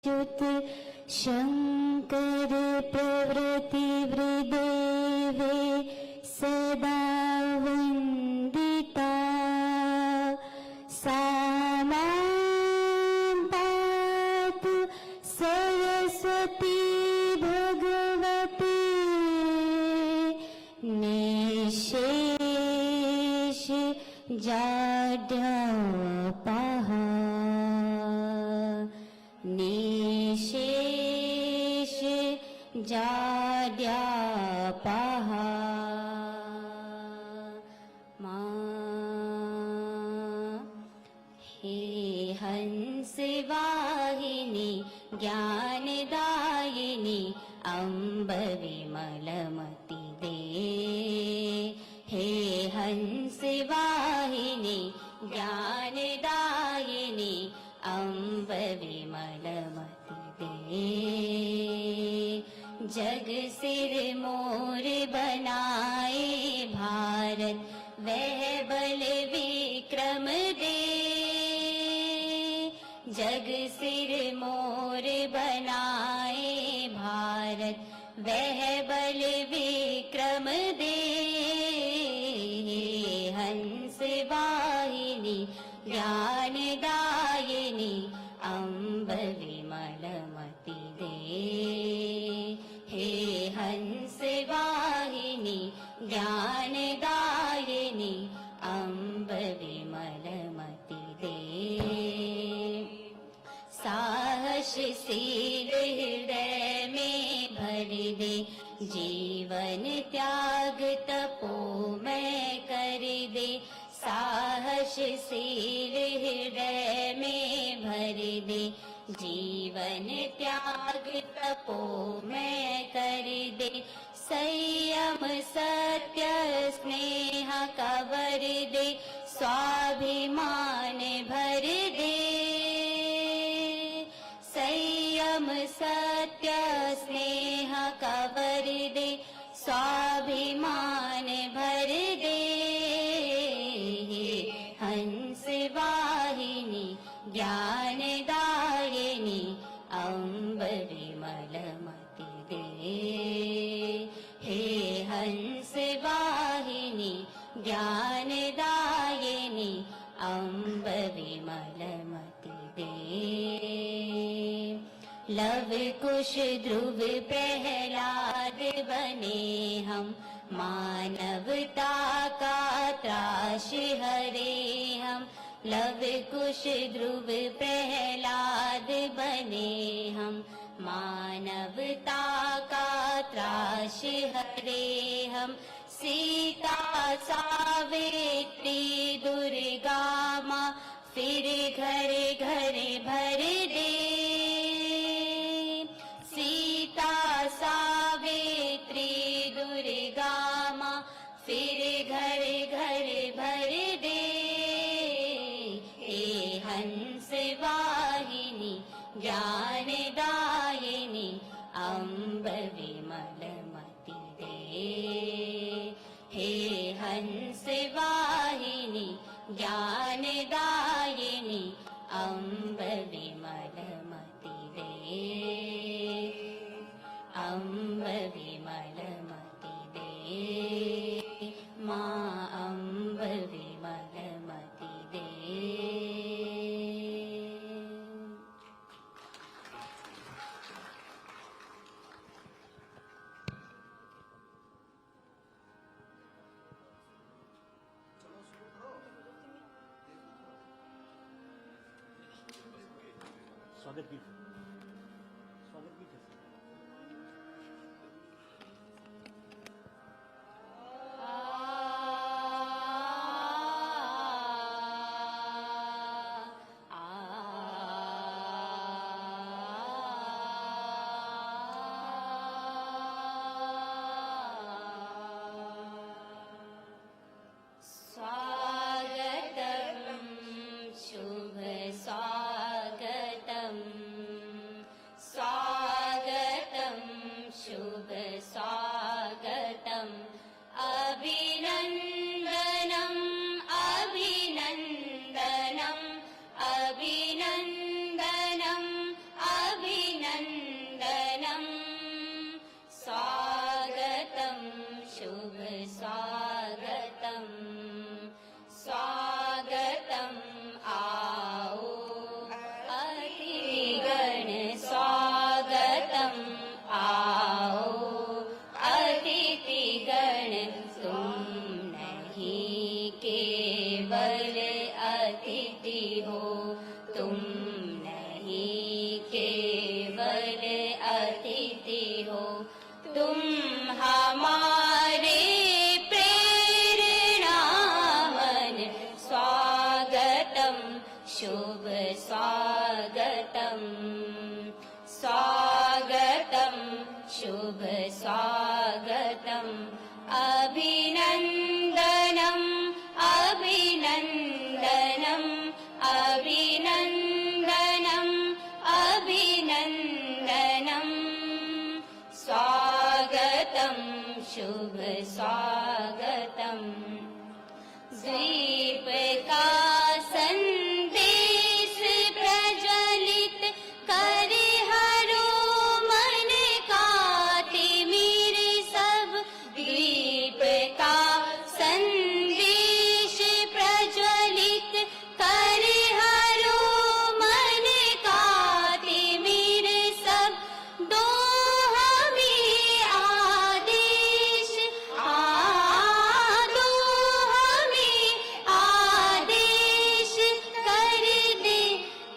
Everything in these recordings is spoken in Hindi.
च्युत शंकर प्रवृत्ति वृदेवे सदा वंदिता सा मां पातु सरस्वती भगवती निशेष जाड्यापहा निशेष जाड्यापहा हे हंस वाहिनी ज्ञानदायिनी अम्ब विमलमति दे हे हंस वाहिनी ज्ञानदायिनी अम्ब विमलमति दे जग सिर मोर बनाए भारत वह बल विक्रम दे जग सिर मोर बनाए भारत वह बल विक्रम दे हंस वाहिनी ज्ञानदायिनी अम्ब विमलमति दे हे हंस वाहिनी ज्ञानदायिनी अम्ब विमलमति दे साहसशील हृदय में भर दे जीवन त्याग तपोमय कर दे साहसशील हृदय में भर दे जीवन त्याग तपोमय कर दे संयम सत्य स्नेह का वर दे स्वाभिमान भर दे संयम सत्य स्नेह का वर दे स्वाभिमान भर दे हंस वाहिनी ज्ञानदायिनी अम्ब विमलमति दे हे हंस वाहिनी ज्ञानदायिनी अम्ब विमलमति दे लव कुश ध्रुव प्रहलाद बने हम मानवता का त्रास हरे हम लव कुश ध्रुव प्रहलाद बने हम मानवता का त्रास हरे हम सीता सावित्री दुर्गा माँ फिर घर घर भर दे सीता सावित्री दुर्गा माँ फिर घर घर भर दे हे हंस वाहिनी ज्ञानदायिनी अम्ब विमलमति दे हे हंस वाहिनी ज्ञानदायिनी अम्ब विमलमति दे अम्ब विमलमति दे माँ अम्ब विमलमति दे स्वागत गीत है स्वागतम् शुभ स्वागतम् स्वागतम् स्वागतम् स्वागतम् शुभ स्वागतम् अभिनन्दनम् अभिनन्दनम् अभिनन्दनम् अभिनन्दनम् स्वागतम् शुभ स्वागतम् द्वीप का संदेश प्रज्वलित करे हरो मन का तिमिर सब द्वीप का संदेश प्रज्वलित करे हरो मन का तिमिर सब दो हमें आदेश दो हमें आदेश कर दे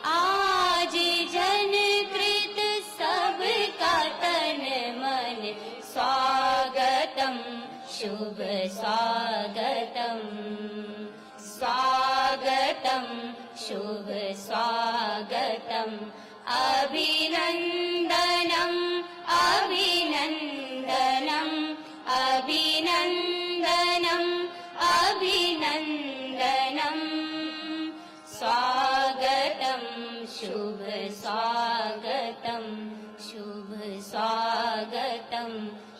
आज जनकृत सबका तन मन स्वागतम् शुभ स्वागतम् स्वागतम् शुभ स्वागतम् अभिनन्दनम् अभिनन्दनम् अभिनन्दनम् अभिनन्दनम् स्वागतम् शुभ स्वागतम् शुभ स्वागतम्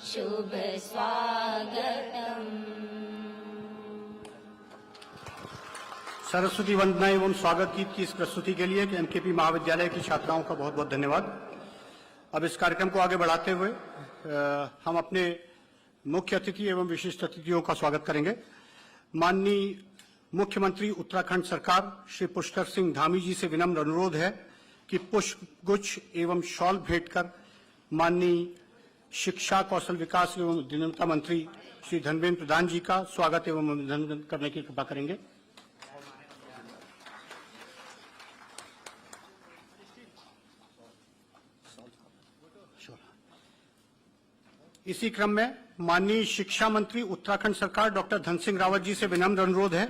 शुभ स्वागतम् सरस्वती वंदना एवं स्वागत गीत की इस प्रस्तुति के लिए एनकेपी महाविद्यालय की छात्राओं का बहुत बहुत धन्यवाद। अब इस कार्यक्रम को आगे बढ़ाते हुए हम अपने मुख्य अतिथि एवं विशिष्ट अतिथियों का स्वागत करेंगे। माननीय मुख्यमंत्री उत्तराखंड सरकार श्री पुष्कर सिंह धामी जी से विनम्र अनुरोध है कि पुष्प गुच्छ एवं शॉल भेंट कर माननीय शिक्षा कौशल विकास एवं उद्यमिता मंत्री श्री धर्मेंद्र प्रधान जी का स्वागत एवं अभिनंदन करने की कृपा करेंगे। इसी क्रम में माननीय शिक्षा मंत्री उत्तराखंड सरकार डॉक्टर धन सिंह रावत जी से विनम्र अनुरोध है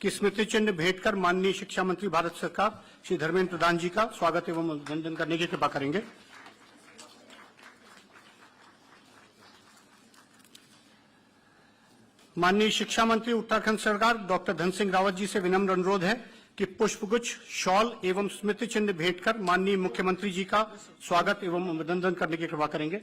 कि स्मृति चिन्ह भेंट कर माननीय शिक्षा मंत्री भारत सरकार श्री धर्मेंद्र प्रधान जी का स्वागत एवं अभिनंदन करने की कृपा करेंगे। माननीय शिक्षा मंत्री उत्तराखंड सरकार डॉक्टर धन सिंह रावत जी से विनम्र अनुरोध है कि पुष्पगुच्छ शॉल एवं स्मृति चिन्ह भेंट कर माननीय मुख्यमंत्री जी का स्वागत एवं अभिनंदन करने की कृपा करेंगे।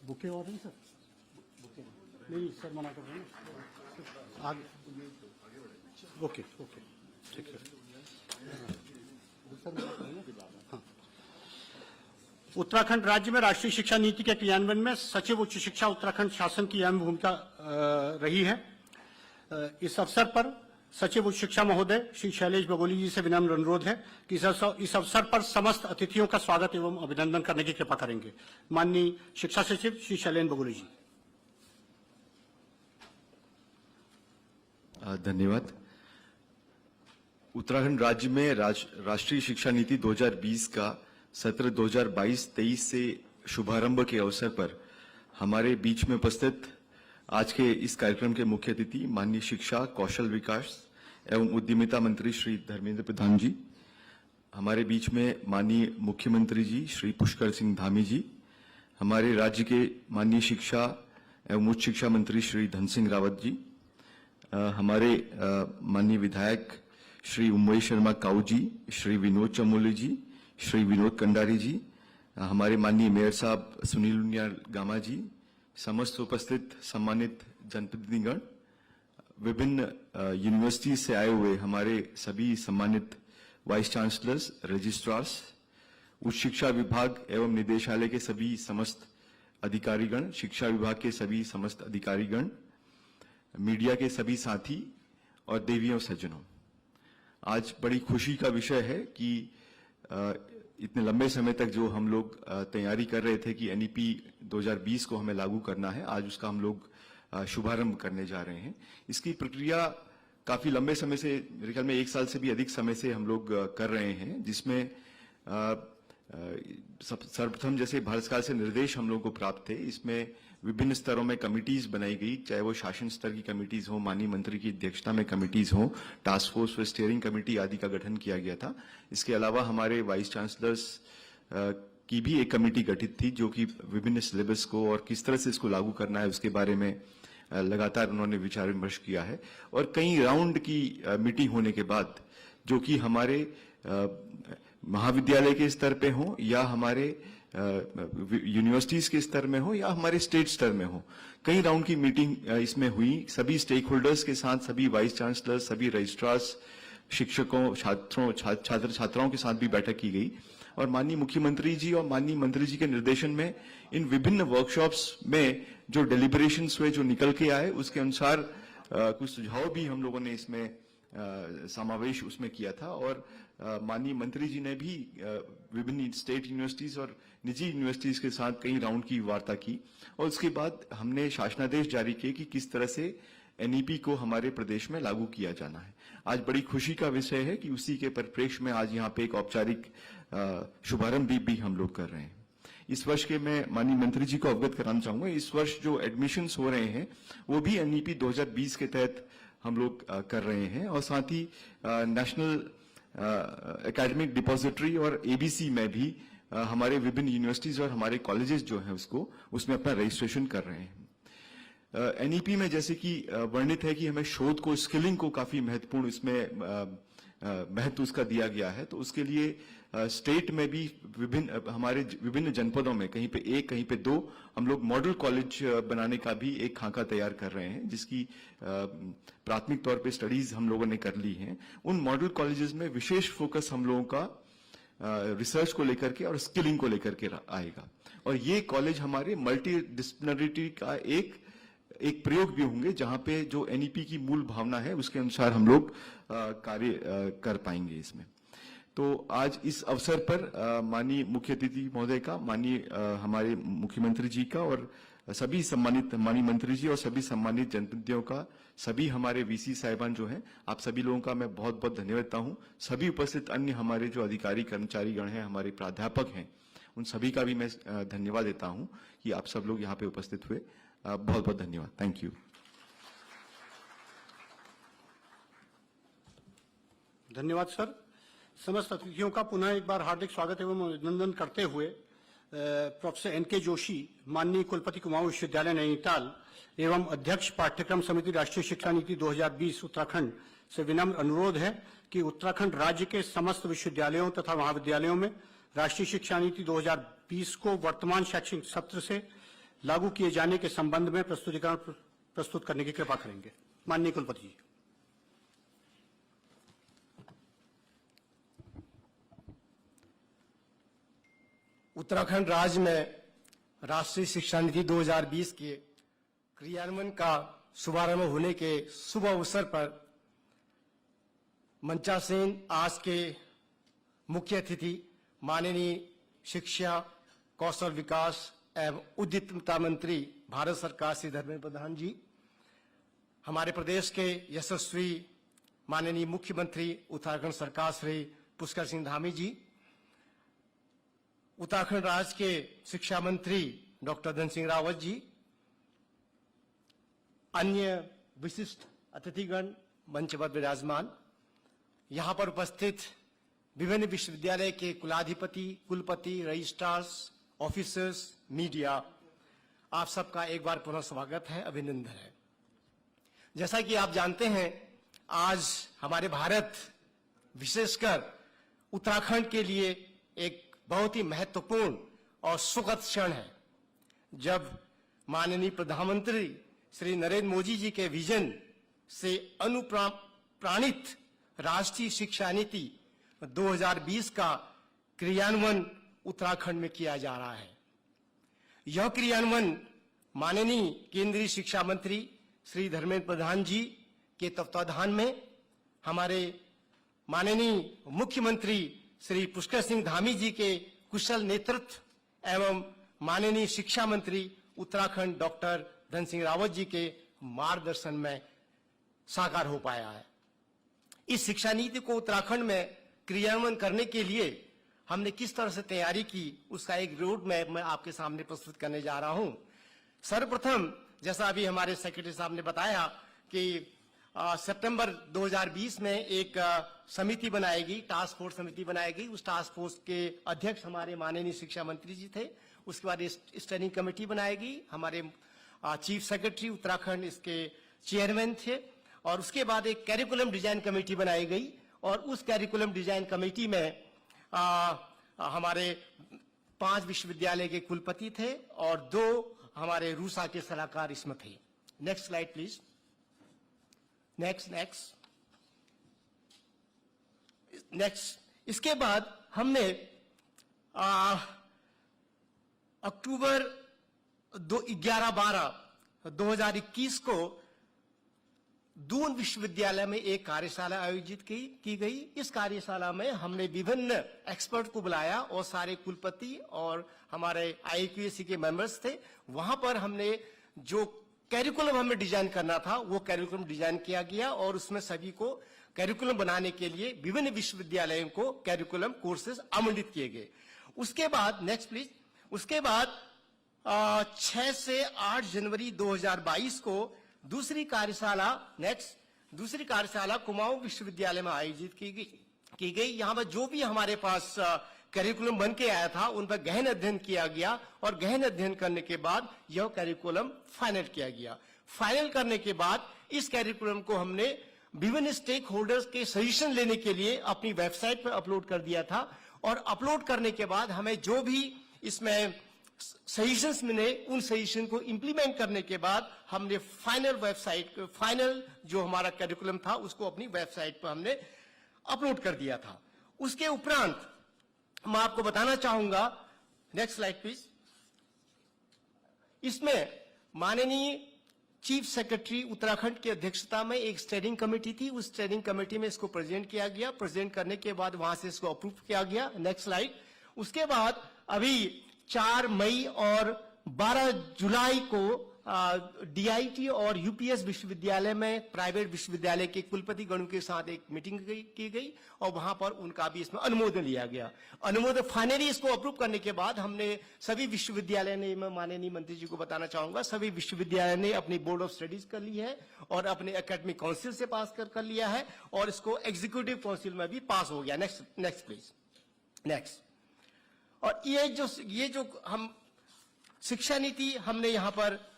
बुके और नहीं सर, बुके नहीं सर, मना कर रहे हैं आगे। ओके ओके ठीक है। हाँ। उत्तराखंड राज्य में राष्ट्रीय शिक्षा नीति के क्रियान्वयन में सचिव उच्च शिक्षा उत्तराखंड शासन की अहम भूमिका रही है। इस अवसर पर सचिव उच्च शिक्षा महोदय श्री शैलेश बगोली जी से विनम्र अनुरोध है कि इस अवसर पर समस्त अतिथियों का स्वागत एवं अभिनंदन करने की कृपा करेंगे। माननीय शिक्षा सचिव श्री शैलेश बगोली जी। धन्यवाद। उत्तराखंड राज्य में राष्ट्रीय शिक्षा नीति 2020 का सत्र 2022-23 से शुभारंभ के अवसर पर हमारे बीच में उपस्थित आज के इस कार्यक्रम के मुख्य अतिथि माननीय शिक्षा कौशल विकास एवं उद्यमिता मंत्री श्री धर्मेंद्र प्रधान जी, हमारे बीच में माननीय मुख्यमंत्री जी श्री पुष्कर सिंह धामी जी, हमारे राज्य के माननीय शिक्षा एवं उच्च शिक्षा मंत्री श्री धन सिंह रावत जी, हमारे माननीय विधायक श्री उम्मई शर्मा काऊ जी, श्री विनोद चमोली जी, श्री विनोद कंडारी जी, हमारे माननीय मेयर साहब सुनील उनियाल गामा जी, समस्त उपस्थित सम्मानित जनप्रतिनिधिगण, विभिन्न यूनिवर्सिटी से आए हुए हमारे सभी सम्मानित वाइस चांसलर्स, रजिस्ट्रार्स, उच्च शिक्षा विभाग एवं निदेशालय के सभी समस्त अधिकारीगण, शिक्षा विभाग के सभी समस्त अधिकारीगण, मीडिया के सभी साथी और देवियों सज्जनों, आज बड़ी खुशी का विषय है कि इतने लंबे समय तक जो हम लोग तैयारी कर रहे थे कि एनईपी 2020 को हमें लागू करना है, आज उसका हम लोग शुभारंभ करने जा रहे हैं। इसकी प्रक्रिया काफी लंबे समय से, मेरे ख्याल में 1 साल से भी अधिक समय से हम लोग कर रहे हैं, जिसमें सर्वप्रथम जैसे भारत सरकार से निर्देश हम लोगों को प्राप्त थे। इसमें विभिन्न स्तरों में कमिटीज बनाई गई, चाहे वो शासन स्तर की कमिटीज हो, माननीय मंत्री की अध्यक्षता में कमिटीज हो, टास्क फोर्स व स्टीयरिंग कमेटी आदि का गठन किया गया था। इसके अलावा हमारे वाइस चांसलर्स की भी एक कमेटी गठित थी, जो कि विभिन्न सिलेबस को और किस तरह से इसको लागू करना है उसके बारे में लगातार उन्होंने विचार विमर्श किया है। और कई राउंड की मीटिंग होने के बाद, जो कि हमारे महाविद्यालय के स्तर पे हो या हमारे यूनिवर्सिटीज के स्तर में हो या हमारे स्टेट स्तर में हो, कई राउंड की मीटिंग इसमें हुई। सभी स्टेक होल्डर्स के साथ, सभी वाइस चांसलर, सभी रजिस्ट्रार्स, शिक्षकों, छात्र छात्राओं के साथ भी बैठक की गई। और माननीय मुख्यमंत्री जी और माननीय मंत्री जी के निर्देशन में इन विभिन्न वर्कशॉप्स में जो डेलिब्रेशंस हुए, जो निकल के आए, उसके अनुसार कुछ सुझाव भी हम लोगों ने इसमें समावेश उसमें किया था। और माननीय मंत्री जी ने भी विभिन्न स्टेट यूनिवर्सिटीज और निजी यूनिवर्सिटीज के साथ कई राउंड की वार्ता की। और उसके बाद हमने शासनादेश जारी किए कि किस तरह से एनईपी को हमारे प्रदेश में लागू किया जाना है। आज बड़ी खुशी का विषय है कि उसी के परिप्रेक्ष्य में आज यहाँ पे एक औपचारिक शुभारंभ भी हम लोग कर रहे हैं। इस वर्ष के मैं माननीय मंत्री जी को अवगत कराना चाहूंगा, इस वर्ष जो एडमिशन्स हो रहे हैं वो भी एनईपी 2020 के तहत हम लोग कर रहे हैं। और साथ ही नेशनल एकेडमिक डिपॉजिटरी और एबीसी में भी हमारे विभिन्न यूनिवर्सिटीज और हमारे कॉलेजेस जो हैं उसमें अपना रजिस्ट्रेशन कर रहे हैं। एनईपी में जैसे कि वर्णित है कि हमें शोध को, स्किलिंग को काफी महत्वपूर्ण इसमें महत्व उसका दिया गया है। तो उसके लिए स्टेट में भी हमारे विभिन्न जनपदों में कहीं पे 1, कहीं पे 2 हम लोग मॉडल कॉलेज बनाने का भी एक खाका तैयार कर रहे हैं, जिसकी प्राथमिक तौर पे स्टडीज हम लोगों ने कर ली हैं। उन मॉडल कॉलेजेस में विशेष फोकस हम लोगों का रिसर्च को लेकर के और स्किलिंग को लेकर के आएगा। और ये कॉलेज हमारे मल्टी डिसिप्लिनरिटी का एक प्रयोग भी होंगे, जहां पे जो एनईपी की मूल भावना है उसके अनुसार हम लोग कार्य कर पाएंगे इसमें। तो आज इस अवसर पर माननीय मुख्य अतिथि महोदय का, माननीय हमारे मुख्यमंत्री जी का और सभी सम्मानित माननीय मंत्री जी और सभी सम्मानित जनप्रतिनिधियों का, सभी हमारे वीसी साहिबान जो हैं, आप सभी लोगों का मैं बहुत बहुत धन्यवाद देता हूं। सभी उपस्थित अन्य हमारे जो अधिकारी कर्मचारी गण हैं, हमारे प्राध्यापक हैं, उन सभी का भी मैं धन्यवाद देता हूं कि आप सब लोग यहाँ पे उपस्थित हुए। बहुत बहुत धन्यवाद। Thank you. धन्यवाद सर। समस्त अतिथियों का पुनः एक बार हार्दिक स्वागत एवं अभिनंदन करते हुए प्रोफेसर एनके जोशी, माननीय कुलपति कुमाऊं विश्वविद्यालय नैनीताल एवं अध्यक्ष पाठ्यक्रम समिति राष्ट्रीय शिक्षा नीति 2020 उत्तराखंड से विनम्र अनुरोध है कि उत्तराखंड राज्य के समस्त विश्वविद्यालयों तथा महाविद्यालयों में राष्ट्रीय शिक्षा नीति 2020 को वर्तमान शैक्षणिक सत्र से लागू किए जाने के संबंध में प्रस्तुतिकरण प्रस्तुत करने की कृपा करेंगे। माननीय कुलपति जी। उत्तराखंड राज्य में राष्ट्रीय शिक्षा नीति 2020 के क्रियान्वयन का शुभारंभ होने के शुभ अवसर पर मंचासीन आज के मुख्य अतिथि माननीय शिक्षा, कौशल विकास एवं उद्यमिता मंत्री भारत सरकार श्री धर्मेंद्र प्रधान जी, हमारे प्रदेश के यशस्वी माननीय मुख्यमंत्री उत्तराखंड सरकार श्री पुष्कर सिंह धामी जी, उत्तराखंड राज्य के शिक्षा मंत्री डॉक्टर धन सिंह रावत जी, अन्य विशिष्ट अतिथिगण मंच पर विराजमान, यहाँ पर उपस्थित विभिन्न विश्वविद्यालय के कुलाधिपति, कुलपति, रजिस्ट्रार्स, ऑफिसर्स, मीडिया, आप सबका एक बार पुनः स्वागत है, अभिनंदन है। जैसा कि आप जानते हैं, आज हमारे भारत, विशेषकर उत्तराखंड के लिए एक बहुत ही महत्वपूर्ण और सुखद क्षण है, जब माननीय प्रधानमंत्री श्री नरेंद्र मोदी जी के विजन से अनुप्राणित राष्ट्रीय शिक्षा नीति 2020 का क्रियान्वयन उत्तराखंड में किया जा रहा है। यह क्रियान्वयन माननीय केंद्रीय शिक्षा मंत्री श्री धर्मेंद्र प्रधान जी के तत्वाधान में हमारे माननीय मुख्यमंत्री श्री पुष्कर सिंह धामी जी के कुशल नेतृत्व एवं माननीय शिक्षा मंत्री उत्तराखंड डॉक्टर धन सिंह रावत जी के मार्गदर्शन में साकार हो पाया है। इस शिक्षा नीति को उत्तराखंड में क्रियान्वयन करने के लिए हमने किस तरह से तैयारी की, उसका एक रोड मैप मैं आपके सामने प्रस्तुत करने जा रहा हूं। सर्वप्रथम, जैसा अभी हमारे सेक्रेटरी साहब ने बताया कि सितंबर 2020 में एक समिति बनाएगी, टास्क फोर्स समिति बनाएगी। उस टास्क फोर्स के अध्यक्ष हमारे माननीय शिक्षा मंत्री जी थे। उसके बाद स्टैंडिंग कमेटी बनाएगी, हमारे चीफ सेक्रेटरी उत्तराखंड इसके चेयरमैन थे। और उसके बाद एक कैरिकुलम डिजाइन कमेटी बनाई गई और उस कैरिकुलम डिजाइन कमेटी में हमारे 5 विश्वविद्यालय के कुलपति थे और 2 हमारे रूसा के सलाहकार इसमें थे। Next slide please. नेक्स्ट। इसके बाद हमने अक्टूबर 11-12-2021 को दून विश्वविद्यालय में एक कार्यशाला आयोजित की गई। इस कार्यशाला में हमने विभिन्न एक्सपर्ट को बुलाया और सारे कुलपति और हमारे IAQAC के मेंबर्स थे। वहां पर हमने जो कैरिकुलम हमें डिजाइन करना था वो कैरिकुलम डिजाइन किया गया और उसमें सभी को कैरिकुलम बनाने के लिए विभिन्न विश्वविद्यालयों को कैरिकुलम कोर्सेज आवंटित किए गए। उसके बाद नेक्स्ट प्लीज। उसके बाद 6 से 8 जनवरी 2022 को दूसरी कार्यशाला कुमाऊं विश्वविद्यालय में आयोजित की गई। यहाँ पर जो भी हमारे पास कैरिकुलम बन के आया था उन पर गहन अध्ययन किया गया और गहन अध्ययन करने के बाद यह कैरिकुलम फाइनल किया गया। फाइनल करने के बाद इस कैरिकुलम को हमने विभिन्न स्टेक होल्डर्स के सजेशन लेने के लिए अपनी वेबसाइट पर अपलोड कर दिया था और अपलोड करने के बाद हमें जो भी इसमें सजेशंस मिले उन सजेशन को इंप्लीमेंट करने के बाद हमने फाइनल जो हमारा कैरिकुलम था उसको अपनी वेबसाइट पर हमने अपलोड कर दिया था। उसके उपरांत मैं आपको बताना चाहूंगा, नेक्स्ट स्लाइड प्लीज। इसमें माननीय चीफ सेक्रेटरी उत्तराखंड की अध्यक्षता में एक स्टैंडिंग कमेटी थी। उस स्टैंडिंग कमेटी में इसको प्रेजेंट किया गया। प्रेजेंट करने के बाद वहां से इसको अप्रूव किया गया। Next slide. उसके बाद अभी 4 मई और 12 जुलाई को DIT और UPS विश्वविद्यालय में प्राइवेट विश्वविद्यालय के कुलपति गणों के साथ एक मीटिंग की गई और वहां पर उनका भी इसमें अनुमोदन लिया गया। अनुमोदन फाइनली इसको अप्रूव करने के बाद हमने सभी विश्वविद्यालय ने, मैं माननीय मंत्री जी को बताना चाहूंगा, सभी विश्वविद्यालय ने अपनी बोर्ड ऑफ स्टडीज कर ली है और अपने एकेडमिक काउंसिल से पास कर लिया है और इसको एग्जीक्यूटिव काउंसिल में भी पास हो गया। Next please. नेक्स्ट। और ये जो हम शिक्षा नीति हमने यहां पर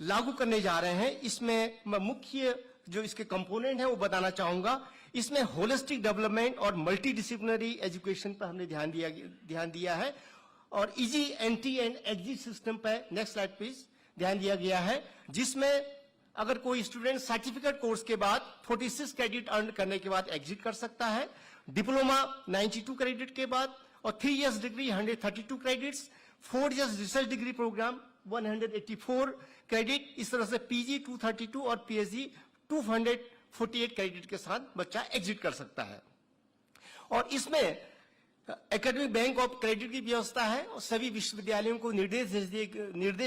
लागू करने जा रहे हैं, इसमें मैं मुख्य जो इसके कंपोनेंट है वो बताना चाहूंगा। इसमें होलिस्टिक डेवलपमेंट और मल्टी डिसिप्लिनरी एजुकेशन पर हमने ध्यान दिया है और easy entry and exit system पर, नेक्स्ट स्लाइड प्लीज, ध्यान दिया गया है, जिसमें अगर कोई स्टूडेंट सर्टिफिकेट कोर्स के बाद 46 क्रेडिट अर्न करने के बाद एग्जिट कर सकता है, डिप्लोमा 92 क्रेडिट के बाद और 3 years degree 132 credits, 4 years research degree program 184 credit, इस तरह से PG 232 और PhD 248 क्रेडिट के साथ बच्चा एग्जिट कर सकता है। और इसमें एकेडमिक बैंक ऑफ क्रेडिट की व्यवस्था है और सभी विश्वविद्यालयों को निर्देश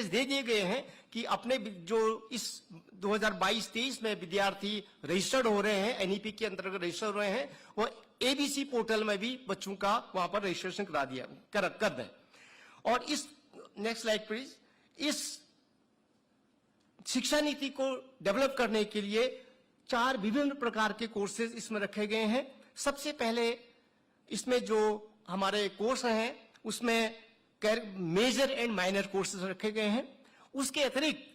दे दिए गए हैं कि अपने जो इस 2022-23 में विद्यार्थी रजिस्टर्ड हो रहे हैं, NEP के अंतर्गत रजिस्टर हो रहे हैं, वो ABC पोर्टल में भी बच्चों का वहां पर रजिस्ट्रेशन कर दें। और इस नेक्स्ट स्लाइड प्लीज। इस शिक्षा नीति को डेवलप करने के लिए 4 विभिन्न प्रकार के कोर्सेज इसमें रखे गए हैं। सबसे पहले इसमें जो हमारे कोर्स हैं उसमें मेजर एंड माइनर कोर्सेज रखे गए हैं। उसके अतिरिक्त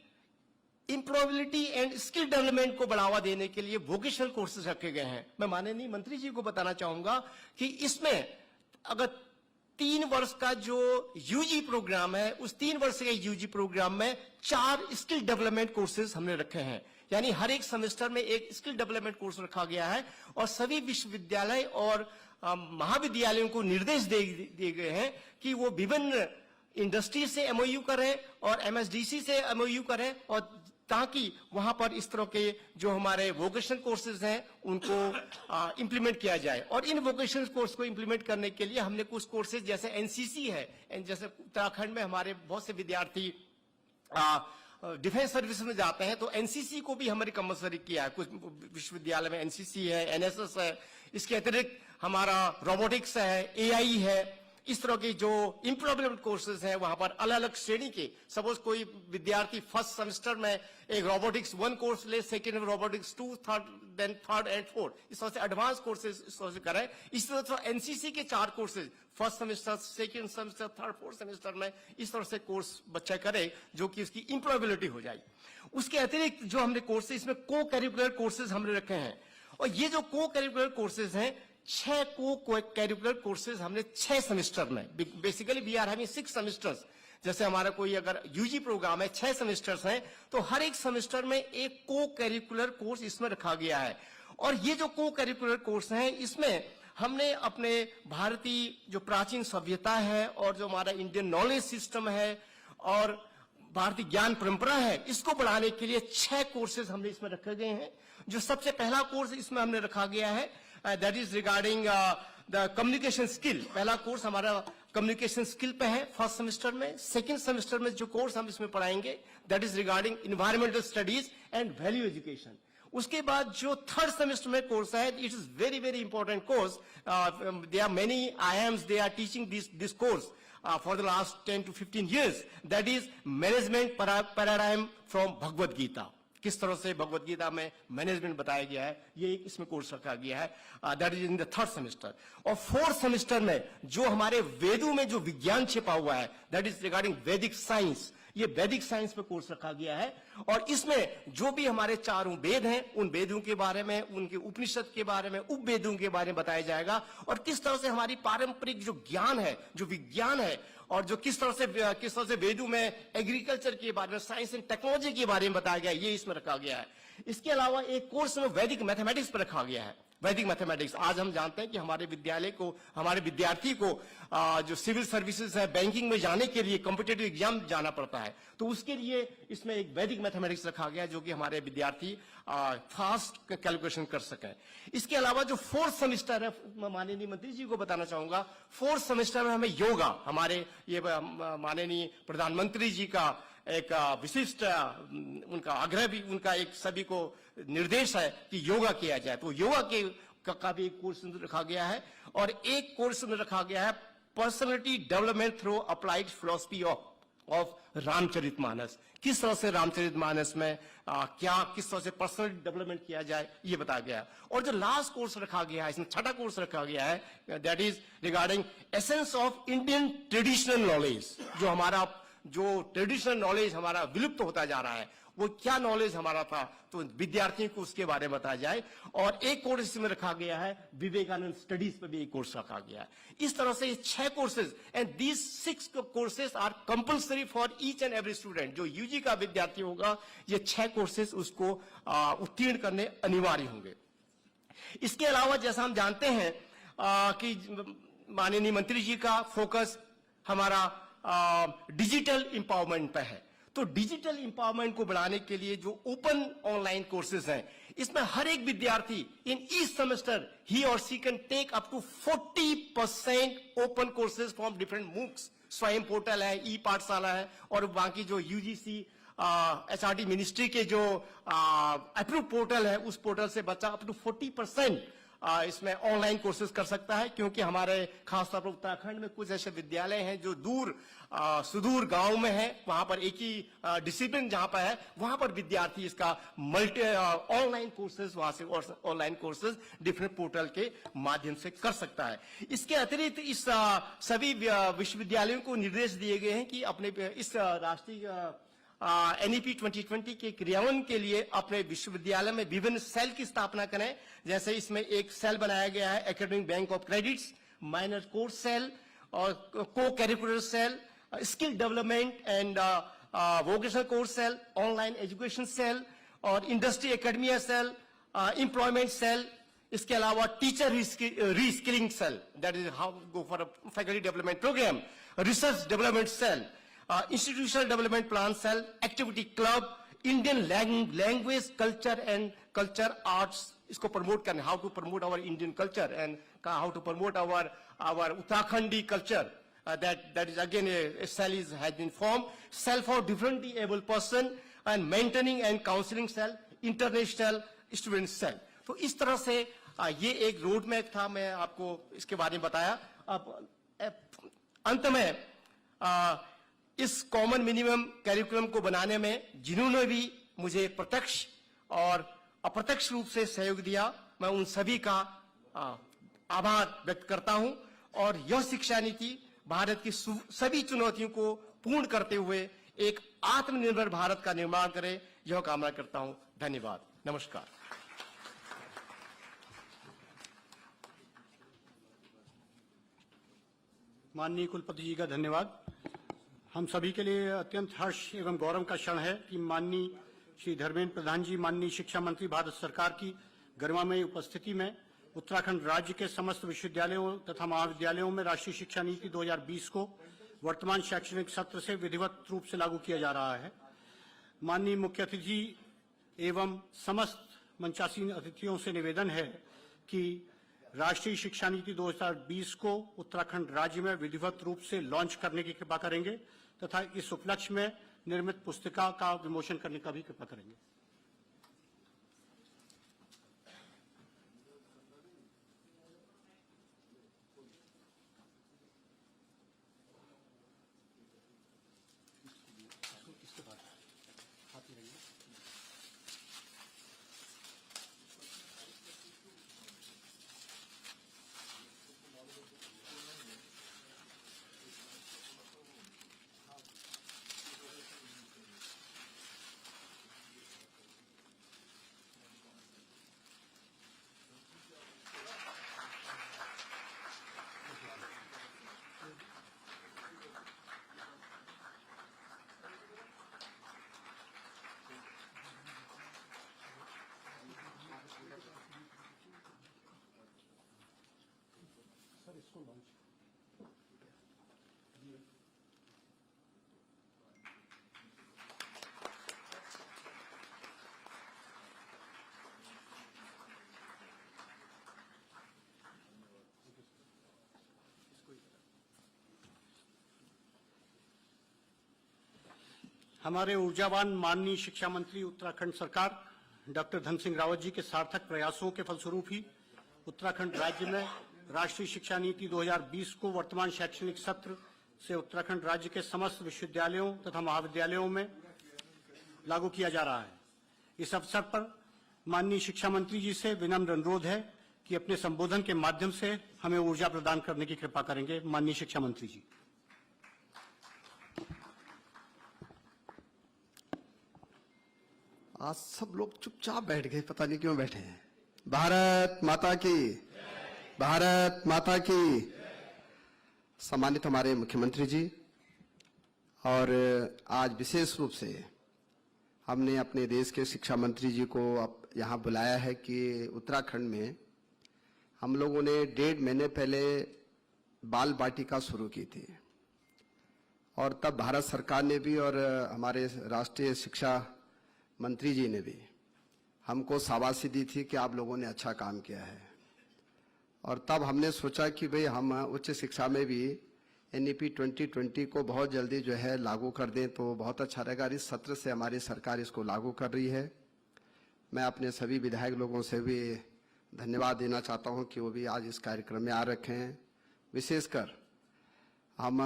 इम्प्लॉयबिलिटी एंड स्किल डेवलपमेंट को बढ़ावा देने के लिए वोकेशनल कोर्सेज रखे गए हैं। मैं माननीय मंत्री जी को बताना चाहूंगा कि इसमें अगर 3 वर्ष का जो UG प्रोग्राम है, उस 3 वर्ष के UG प्रोग्राम में 4 स्किल डेवलपमेंट कोर्सेज हमने रखे हैं, यानी हर एक सेमेस्टर में एक स्किल डेवलपमेंट कोर्स रखा गया है। और सभी विश्वविद्यालय और महाविद्यालयों को निर्देश दिए गए हैं कि वो विभिन्न इंडस्ट्री से MOU करें और MSDC से MOU करें और ताकि वहां पर इस तरह के जो हमारे वोकेशनल कोर्सेज हैं उनको इंप्लीमेंट किया जाए। और इन वोकेशनल कोर्स को इंप्लीमेंट करने के लिए हमने कुछ कोर्सेज जैसे NCC है, जैसे उत्तराखंड में हमारे बहुत से विद्यार्थी डिफेंस सर्विस में जाते हैं तो एनसीसी को भी हमने कंपलसरी किया है। कुछ विश्वविद्यालय में एनसीसी है, एनएसएस है, इसके अतिरिक्त हमारा रोबोटिक्स है, एआई है। इस तरह के जो इम्प्लॉयमेंट कोर्सेज हैं वहां पर अलग अलग श्रेणी के, सपोज कोई विद्यार्थी फर्स्ट सेमेस्टर में एक रोबोटिक्स 1 कोर्स ले, सेकेंड में रोबोटिक्स 2, थर्ड एंड फोर्थ, इस तरह से एडवांस कोर्सेज इस तरह से करें। इस तरह से एनसीसी के 4 courses first semester, second semester, third, fourth semester में इस तरह से कोर्स बच्चा करे जो कि उसकी इंप्लॉयबिलिटी हो जाए। उसके अतिरिक्त जो हमने कोर्सेज, इसमें को करिकुलर कोर्सेज हमने रखे हैं, और ये जो को करिकुलर कोर्सेज हैं 6 को करिकुलर कोर्सेज हमने 6 सेमेस्टर में, basically we are having 6 semesters. जैसे हमारा कोई अगर यूजी प्रोग्राम है 6 सेमेस्टर्स हैं, तो हर एक सेमेस्टर में एक को करिकुलर कोर्स इसमें रखा गया है। और ये जो को करिकुलर कोर्स हैं इसमें हमने अपने भारतीय जो प्राचीन सभ्यता है और जो हमारा इंडियन नॉलेज सिस्टम है और भारतीय ज्ञान परंपरा है, इसको बढ़ाने के लिए 6 कोर्सेज हमने इसमें रखे गए हैं। जो सबसे पहला कोर्स इसमें हमने रखा गया है that is regarding the communication skill. पहला कोर्स हमारा कम्युनिकेशन स्किल पे है फर्स्ट सेमेस्टर में। सेकंड सेमेस्टर में जो कोर्स हम इसमें पढ़ाएंगे that is regarding environmental studies and value education. उसके बाद जो थर्ड सेमेस्टर में कोर्स है, it is very very important course. There are many IIMs they are teaching this course for the last 10 to 15 years, that is management paradigm from Bhagavad Gita। किस तरह से भगवत गीता में मैनेजमेंट बताया गया है, ये इसमें कोर्स रखा गया है, that is in the third semester. और फोर्थ सेमेस्टर में जो हमारे वेदों में जो विज्ञान छिपा हुआ है दैट इज रिगार्डिंग वैदिक साइंस, ये वैदिक साइंस पे कोर्स रखा गया है। और इसमें जो भी हमारे चारों वेद हैं उन वेदों के बारे में, उनके उपनिषद के बारे में, उपवेदों के बारे में बताया जाएगा, और किस तरह से हमारी पारंपरिक जो ज्ञान है, जो विज्ञान है, और जो किस तरह से वेदों में एग्रीकल्चर के बारे में, साइंस एंड टेक्नोलॉजी के बारे में बताया गया है, ये इसमें रखा गया है। इसके अलावा एक कोर्स में वैदिक मैथमेटिक्स पर रखा गया है। वैदिक मैथमेटिक्स, आज हम जानते हैं कि हमारे विद्यालय को, हमारे विद्यार्थी को जो सिविल सर्विसेज है, बैंकिंग में जाने के लिए कॉम्पिटिटिव एग्जाम जाना पड़ता है, तो उसके लिए इसमें एक वैदिक मैथमेटिक्स रखा गया जो कि हमारे विद्यार्थी फास्ट कैलकुलेशन कर सकें। इसके अलावा जो फोर्थ सेमेस्टर है, माननीय मंत्री जी को बताना चाहूंगा, फोर्थ सेमेस्टर में हमें योगा, हमारे ये माननीय प्रधानमंत्री जी का एक विशिष्ट उनका आग्रह भी, उनका एक सभी को निर्देश है कि योगा किया जाए, तो योगा के का भी एक कोर्स रखा गया है। और एक कोर्स में रखा गया है personality development through applied philosophy of Ramcharitmanas. किस तरह से रामचरितमानस में किस तरह से पर्सनल डेवलपमेंट किया जाए, ये बताया गया। और जो लास्ट कोर्स रखा गया है, इसमें छठा कोर्स रखा गया है that is regarding essence of Indian traditional knowledge. जो ट्रेडिशनल नॉलेज हमारा विलुप्त होता जा रहा है, वो क्या नॉलेज हमारा था, तो विद्यार्थियों को उसके बारे में बताया जाए। और एक कोर्स इसमें रखा गया है विवेकानंद स्टडीज पे भी एक कोर्स रखा गया है। इस तरह से ये 6 courses, and these 6 courses are compulsory for each and every student. जो यूजी का विद्यार्थी होगा, ये 6 कोर्सेज उसको उत्तीर्ण करने अनिवार्य होंगे। इसके अलावा जैसा हम जानते हैं कि माननीय मंत्री जी का फोकस हमारा डिजिटल एम्पावरमेंट पे है, तो डिजिटल एम्पावरमेंट को बढ़ाने के लिए जो ओपन ऑनलाइन कोर्सेज हैं, इसमें हर एक विद्यार्थी इन ईच सेमेस्टर ही और she can take up to 40% open courses from different MOOCs. Swayam portal है, ई पाठशाला है, और बाकी जो यूजीसी एचआरडी मिनिस्ट्री के जो अप्रूव पोर्टल है, उस पोर्टल से बच्चा अप टू 40% इसमें ऑनलाइन कोर्सेज कर सकता है। क्योंकि हमारे खासतौर पर उत्तराखंड में कुछ ऐसे विद्यालय हैं जो सुदूर गांव में है, वहां पर एक ही डिसिप्लिन जहां पर है, वहां पर विद्यार्थी इसका ऑनलाइन कोर्सेज, वहां से ऑनलाइन कोर्सेज डिफरेंट पोर्टल के माध्यम से कर सकता है। इसके अतिरिक्त इस सभी विश्वविद्यालयों को निर्देश दिए गए हैं कि अपने इस राष्ट्रीय एनईपी 2020 के क्रियान्वयन के लिए अपने विश्वविद्यालय में विभिन्न सेल की स्थापना करें। जैसे इसमें एक सेल बनाया गया है academic bank of credits, minor course cell और co curricular cell, skill development and vocational course cell, online education cell और industry academia cell, employment cell. इसके अलावा teacher reskilling cell, that is how go for faculty development programme, research development cell, institutional development plan cell, activity club, Indian language, culture and culture arts, इसको प्रमोट करने, how to promote our Indian culture and how to promote our Uttarakhandi culture, that is again a cell has been formed. Cell for differently able person, and maintaining and counselling cell, international student cell. तो इस तरह से ये एक रोड मैप था, मैं आपको इसके बारे में बताया। अब अंत में इस कॉमन मिनिमम कैरिकुलम को बनाने में जिन्होंने भी मुझे प्रत्यक्ष और अप्रत्यक्ष रूप से सहयोग दिया, मैं उन सभी का आभार व्यक्त करता हूं। और यह शिक्षा नीति भारत की सभी चुनौतियों को पूर्ण करते हुए एक आत्मनिर्भर भारत का निर्माण करे, यह कामना करता हूं। धन्यवाद, नमस्कार। माननीय कुलपति जी का धन्यवाद। हम सभी के लिए अत्यंत हर्ष एवं गौरव का क्षण है कि माननीय श्री धर्मेंद्र प्रधान जी, माननीय शिक्षा मंत्री भारत सरकार की गरिमामय उपस्थिति में उत्तराखंड राज्य के समस्त विश्वविद्यालयों तथा महाविद्यालयों में राष्ट्रीय शिक्षा नीति 2020 को वर्तमान शैक्षणिक सत्र से विधिवत रूप से लागू किया जा रहा है। माननीय मुख्य अतिथि एवं समस्त मंचासीन अतिथियों से निवेदन है कि राष्ट्रीय शिक्षा नीति 2020 को उत्तराखंड राज्य में विधिवत रूप से लॉन्च करने की कृपा करेंगे तथा इस उपलक्ष्य में निर्मित पुस्तिका का विमोचन करने का भी कृपा करेंगे। हमारे ऊर्जावान माननीय शिक्षा मंत्री उत्तराखंड सरकार डॉक्टर धन सिंह रावत जी के सार्थक प्रयासों के फलस्वरूप ही उत्तराखंड राज्य में राष्ट्रीय शिक्षा नीति 2020 को वर्तमान शैक्षणिक सत्र से उत्तराखंड राज्य के समस्त विश्वविद्यालयों तथा महाविद्यालयों में लागू किया जा रहा है। इस अवसर पर माननीय शिक्षा मंत्री जी से विनम्र अनुरोध है कि अपने संबोधन के माध्यम से हमें ऊर्जा प्रदान करने की कृपा करेंगे। माननीय शिक्षा मंत्री जी। आज सब लोग चुपचाप बैठ गए, पता नहीं क्यों बैठे हैं। भारत माता की, भारत माता की। सम्मानित हमारे मुख्यमंत्री जी, और आज विशेष रूप से हमने अपने देश के शिक्षा मंत्री जी को अब यहाँ बुलाया है कि उत्तराखंड में हम लोगों ने 1.5 महीने पहले बाल बाटिका शुरू की थी, और तब भारत सरकार ने भी और हमारे राष्ट्रीय शिक्षा मंत्री जी ने भी हमको शाबाशी दी थी कि आप लोगों ने अच्छा काम किया है। और तब हमने सोचा कि भाई हम उच्च शिक्षा में भी NEP 2020 को बहुत जल्दी जो है लागू कर दें तो बहुत अच्छा रहेगा। इस सत्र से हमारी सरकार इसको लागू कर रही है। मैं अपने सभी विधायक लोगों से भी धन्यवाद देना चाहता हूं कि वो भी आज इस कार्यक्रम में आ रखे हैं। विशेषकर हम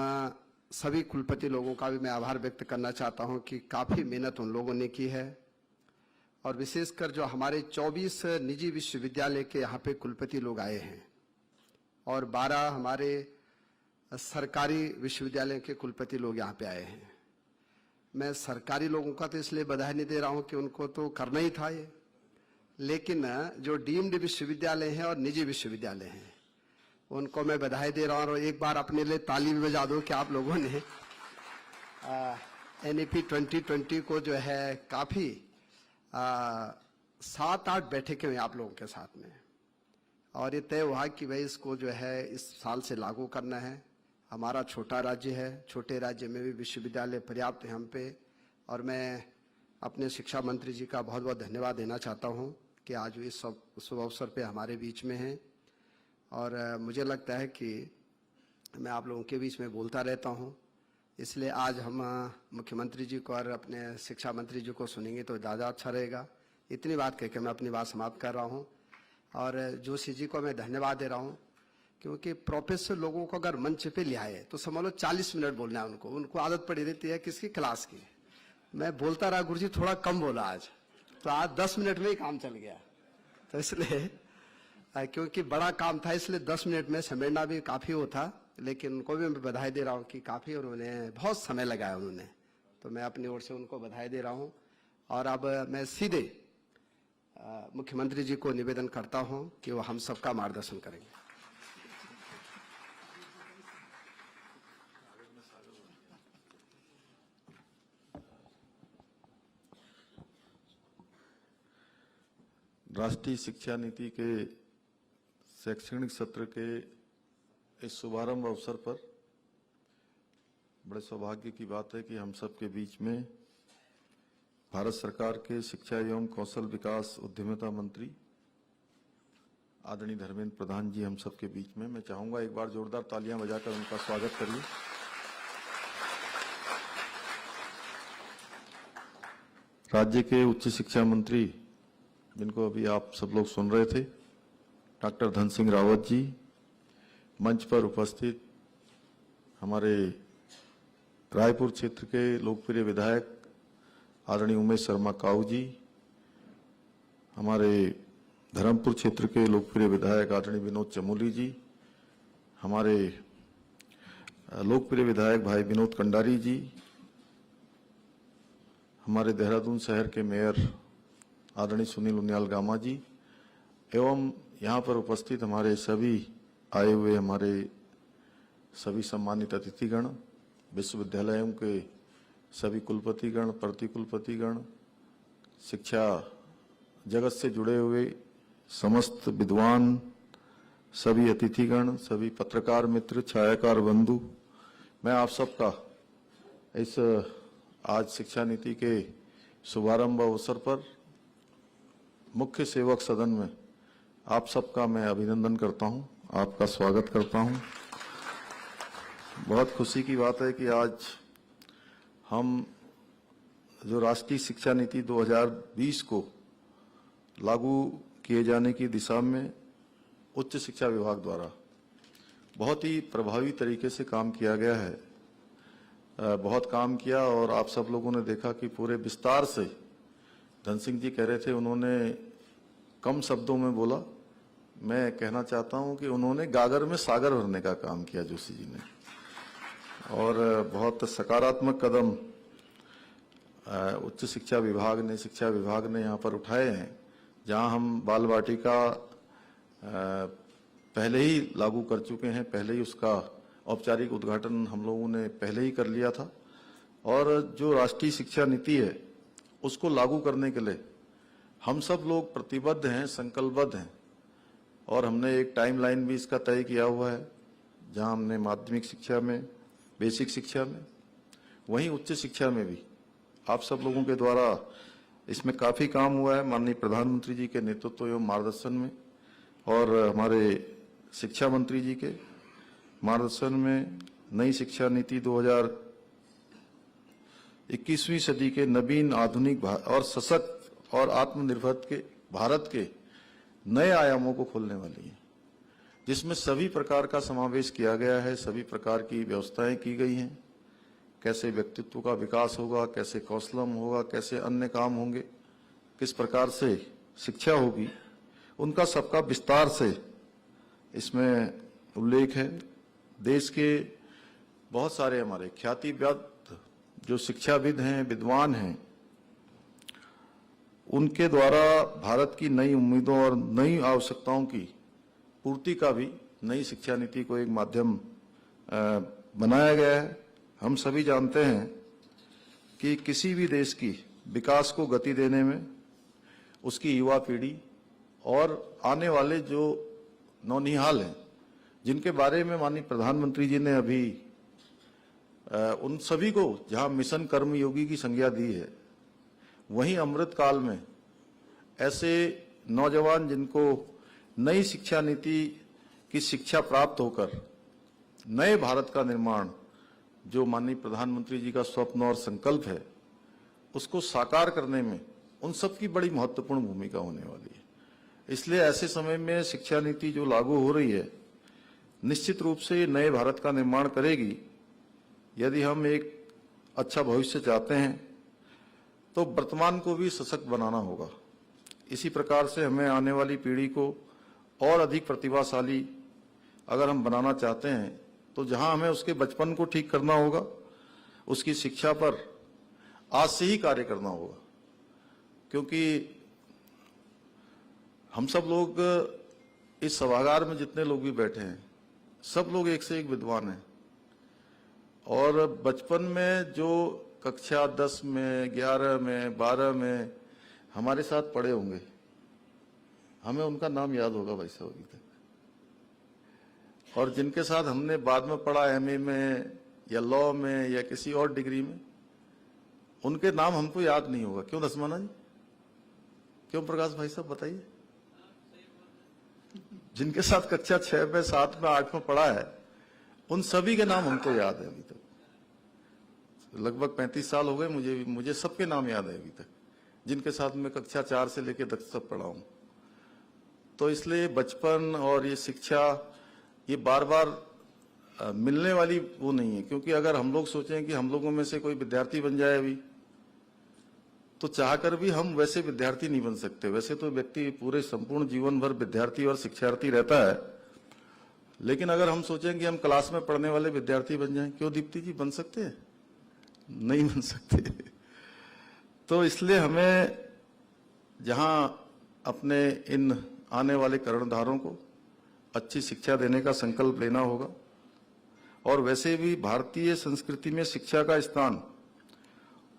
सभी कुलपति लोगों का भी मैं आभार व्यक्त करना चाहता हूं कि काफ़ी मेहनत उन लोगों ने की है, और विशेषकर जो हमारे 24 निजी विश्वविद्यालय के यहाँ पे कुलपति लोग आए हैं और 12 हमारे सरकारी विश्वविद्यालय के कुलपति लोग यहाँ पे आए हैं। मैं सरकारी लोगों का तो इसलिए बधाई नहीं दे रहा हूँ कि उनको तो करना ही था ये, लेकिन जो डीम्ड विश्वविद्यालय हैं और निजी विश्वविद्यालय हैं उनको मैं बधाई दे रहा हूँ। और एक बार अपने लिए ताली भी बजा दो कि आप लोगों ने NEP 2020 को जो है काफ़ी 7-8 बैठकें हुई आप लोगों के साथ में, और ये तय हुआ कि भाई इसको जो है इस साल से लागू करना है। हमारा छोटा राज्य है, छोटे राज्य में भी विश्वविद्यालय पर्याप्त है हम पे, और मैं अपने शिक्षा मंत्री जी का बहुत बहुत धन्यवाद देना चाहता हूँ कि आज इस शुभ अवसर पे हमारे बीच में हैं। और मुझे लगता है कि मैं आप लोगों के बीच में बोलता रहता हूँ, इसलिए आज हम मुख्यमंत्री जी को और अपने शिक्षा मंत्री जी को सुनेंगे तो ज़्यादा अच्छा रहेगा। इतनी बात कह के मैं अपनी बात समाप्त कर रहा हूँ और जोशी जी को मैं धन्यवाद दे रहा हूँ, क्योंकि प्रोफेसर लोगों को अगर मंच पे ले आए तो समझ लो 40 मिनट बोलना है उनको आदत पड़ी रहती है किसकी, क्लास की। मैं बोलता रहा, गुरुजी थोड़ा कम बोला आज, तो आज 10 मिनट में ही काम चल गया। तो इसलिए क्योंकि बड़ा काम था इसलिए 10 मिनट में समेटना भी काफी वो था, लेकिन उनको भी मैं बधाई दे रहा हूँ कि काफी उन्होंने बहुत समय लगाया उन्होंने, तो मैं अपनी ओर से उनको बधाई दे रहा हूँ। और अब मैं सीधे मुख्यमंत्री जी को निवेदन करता हूँ कि वो हम सबका मार्गदर्शन करेंगे। राष्ट्रीय शिक्षा नीति के शैक्षणिक सत्र के इस शुभारंभ अवसर पर बड़े सौभाग्य की बात है कि हम सबके बीच में भारत सरकार के शिक्षा एवं कौशल विकास उद्यमिता मंत्री आदरणीय धर्मेंद्र प्रधान जी हम सबके बीच में। मैं चाहूंगा एक बार जोरदार तालियां बजाकर उनका स्वागत करिए। राज्य के उच्च शिक्षा मंत्री जिनको अभी आप सब लोग सुन रहे थे, डॉक्टर धन सिंह रावत जी, मंच पर उपस्थित हमारे रायपुर क्षेत्र के लोकप्रिय विधायक आदरणीय उमेश शर्मा काऊ जी, हमारे धर्मपुर क्षेत्र के लोकप्रिय विधायक आदरणीय विनोद चमोली जी, हमारे लोकप्रिय विधायक भाई विनोद कंडारी जी, हमारे देहरादून शहर के मेयर आदरणीय सुनील उनियाल गामा जी, एवं यहाँ पर उपस्थित हमारे सभी आए हुए हमारे सभी सम्मानित अतिथिगण, विश्वविद्यालयों के सभी कुलपतिगण, प्रतिकुलपतिगण, शिक्षा जगत से जुड़े हुए समस्त विद्वान, सभी अतिथिगण, सभी पत्रकार मित्र, छायाकार बंधु, मैं आप सबका इस आज शिक्षा नीति के शुभारंभ अवसर पर मुख्य सेवक सदन में आप सबका मैं अभिनंदन करता हूं, आपका स्वागत करता हूं। बहुत खुशी की बात है कि आज हम जो राष्ट्रीय शिक्षा नीति 2020 को लागू किए जाने की दिशा में उच्च शिक्षा विभाग द्वारा बहुत ही प्रभावी तरीके से काम किया गया है। बहुत काम किया और आप सब लोगों ने देखा कि पूरे विस्तार से धन सिंह जी कह रहे थे, उन्होंने कम शब्दों में बोला। मैं कहना चाहता हूं कि उन्होंने गागर में सागर भरने का काम किया जोशी जी ने, और बहुत सकारात्मक कदम उच्च शिक्षा विभाग ने यहाँ पर उठाए हैं। जहाँ हम बाल वाटिका पहले ही लागू कर चुके हैं, पहले ही उसका औपचारिक उद्घाटन हम लोगों ने पहले ही कर लिया था, और जो राष्ट्रीय शिक्षा नीति है उसको लागू करने के लिए हम सब लोग प्रतिबद्ध हैं, संकल्पबद्ध हैं, और हमने एक टाइमलाइन भी इसका तय किया हुआ है। जहां हमने माध्यमिक शिक्षा में, बेसिक शिक्षा में, वहीं उच्च शिक्षा में भी आप सब लोगों के द्वारा इसमें काफी काम हुआ है, माननीय प्रधानमंत्री जी के नेतृत्व एवं मार्गदर्शन में और हमारे शिक्षा मंत्री जी के मार्गदर्शन में नई शिक्षा नीति 2021वीं सदी के नवीन, आधुनिक और सशक्त और आत्मनिर्भर के भारत के नए आयामों को खोलने वाली है, जिसमें सभी प्रकार का समावेश किया गया है, सभी प्रकार की व्यवस्थाएं की गई हैं। कैसे व्यक्तित्व का विकास होगा, कैसे कौशलम होगा, कैसे अन्य काम होंगे, किस प्रकार से शिक्षा होगी, उनका सबका विस्तार से इसमें उल्लेख है। देश के बहुत सारे हमारे ख्यातिप्राप्त जो शिक्षाविद हैं, विद्वान हैं, उनके द्वारा भारत की नई उम्मीदों और नई आवश्यकताओं की पूर्ति का भी नई शिक्षा नीति को एक माध्यम बनाया गया है। हम सभी जानते हैं कि किसी भी देश की विकास को गति देने में उसकी युवा पीढ़ी और आने वाले जो नौनिहाल हैं, जिनके बारे में माननीय प्रधानमंत्री जी ने अभी उन सभी को जहां मिशन कर्मयोगी की संज्ञा दी है, वहीं अमृत काल में ऐसे नौजवान जिनको नई शिक्षा नीति की शिक्षा प्राप्त होकर नए भारत का निर्माण जो माननीय प्रधानमंत्री जी का स्वप्न और संकल्प है, उसको साकार करने में उन सब की बड़ी महत्वपूर्ण भूमिका होने वाली है। इसलिए ऐसे समय में शिक्षा नीति जो लागू हो रही है, निश्चित रूप से ये नए भारत का निर्माण करेगी। यदि हम एक अच्छा भविष्य चाहते हैं तो वर्तमान को भी सशक्त बनाना होगा। इसी प्रकार से हमें आने वाली पीढ़ी को और अधिक प्रतिभाशाली अगर हम बनाना चाहते हैं तो जहां हमें उसके बचपन को ठीक करना होगा, उसकी शिक्षा पर आज से ही कार्य करना होगा। क्योंकि हम सब लोग इस सभागार में जितने लोग भी बैठे हैं, सब लोग एक से एक विद्वान हैं और बचपन में जो कक्षा 10 में, 11 में, 12 में हमारे साथ पढ़े होंगे, हमें उनका नाम याद होगा भाई साहब अभी तक। और जिनके साथ हमने बाद में पढ़ा एमए में या लॉ में या किसी और डिग्री में, उनके नाम हमको याद नहीं होगा। क्यों दसमाना जी? क्यों प्रकाश भाई साहब बताइए? जिनके साथ कक्षा 6 में, 7 में, 8 में पढ़ा है, उन सभी के नाम हमको याद है अभी तक। लगभग 35 साल हो गए मुझे सबके नाम याद है अभी तक, जिनके साथ मैं कक्षा 4 से लेकर 10 तक पढ़ा हूं। तो इसलिए बचपन और ये शिक्षा ये बार बार मिलने वाली वो नहीं है। क्योंकि अगर हम लोग सोचें कि हम लोगों में से कोई विद्यार्थी बन जाए अभी, तो चाहकर भी हम वैसे विद्यार्थी नहीं बन सकते। वैसे तो व्यक्ति पूरे संपूर्ण जीवन भर विद्यार्थी और शिक्षार्थी रहता है, लेकिन अगर हम सोचें कि हम क्लास में पढ़ने वाले विद्यार्थी बन जाएं, क्यों दीप्ति जी बन सकते हैं? नहीं बन सकते। तो इसलिए हमें जहां अपने इन आने वाले कर्णधारों को अच्छी शिक्षा देने का संकल्प लेना होगा। और वैसे भी भारतीय संस्कृति में शिक्षा का स्थान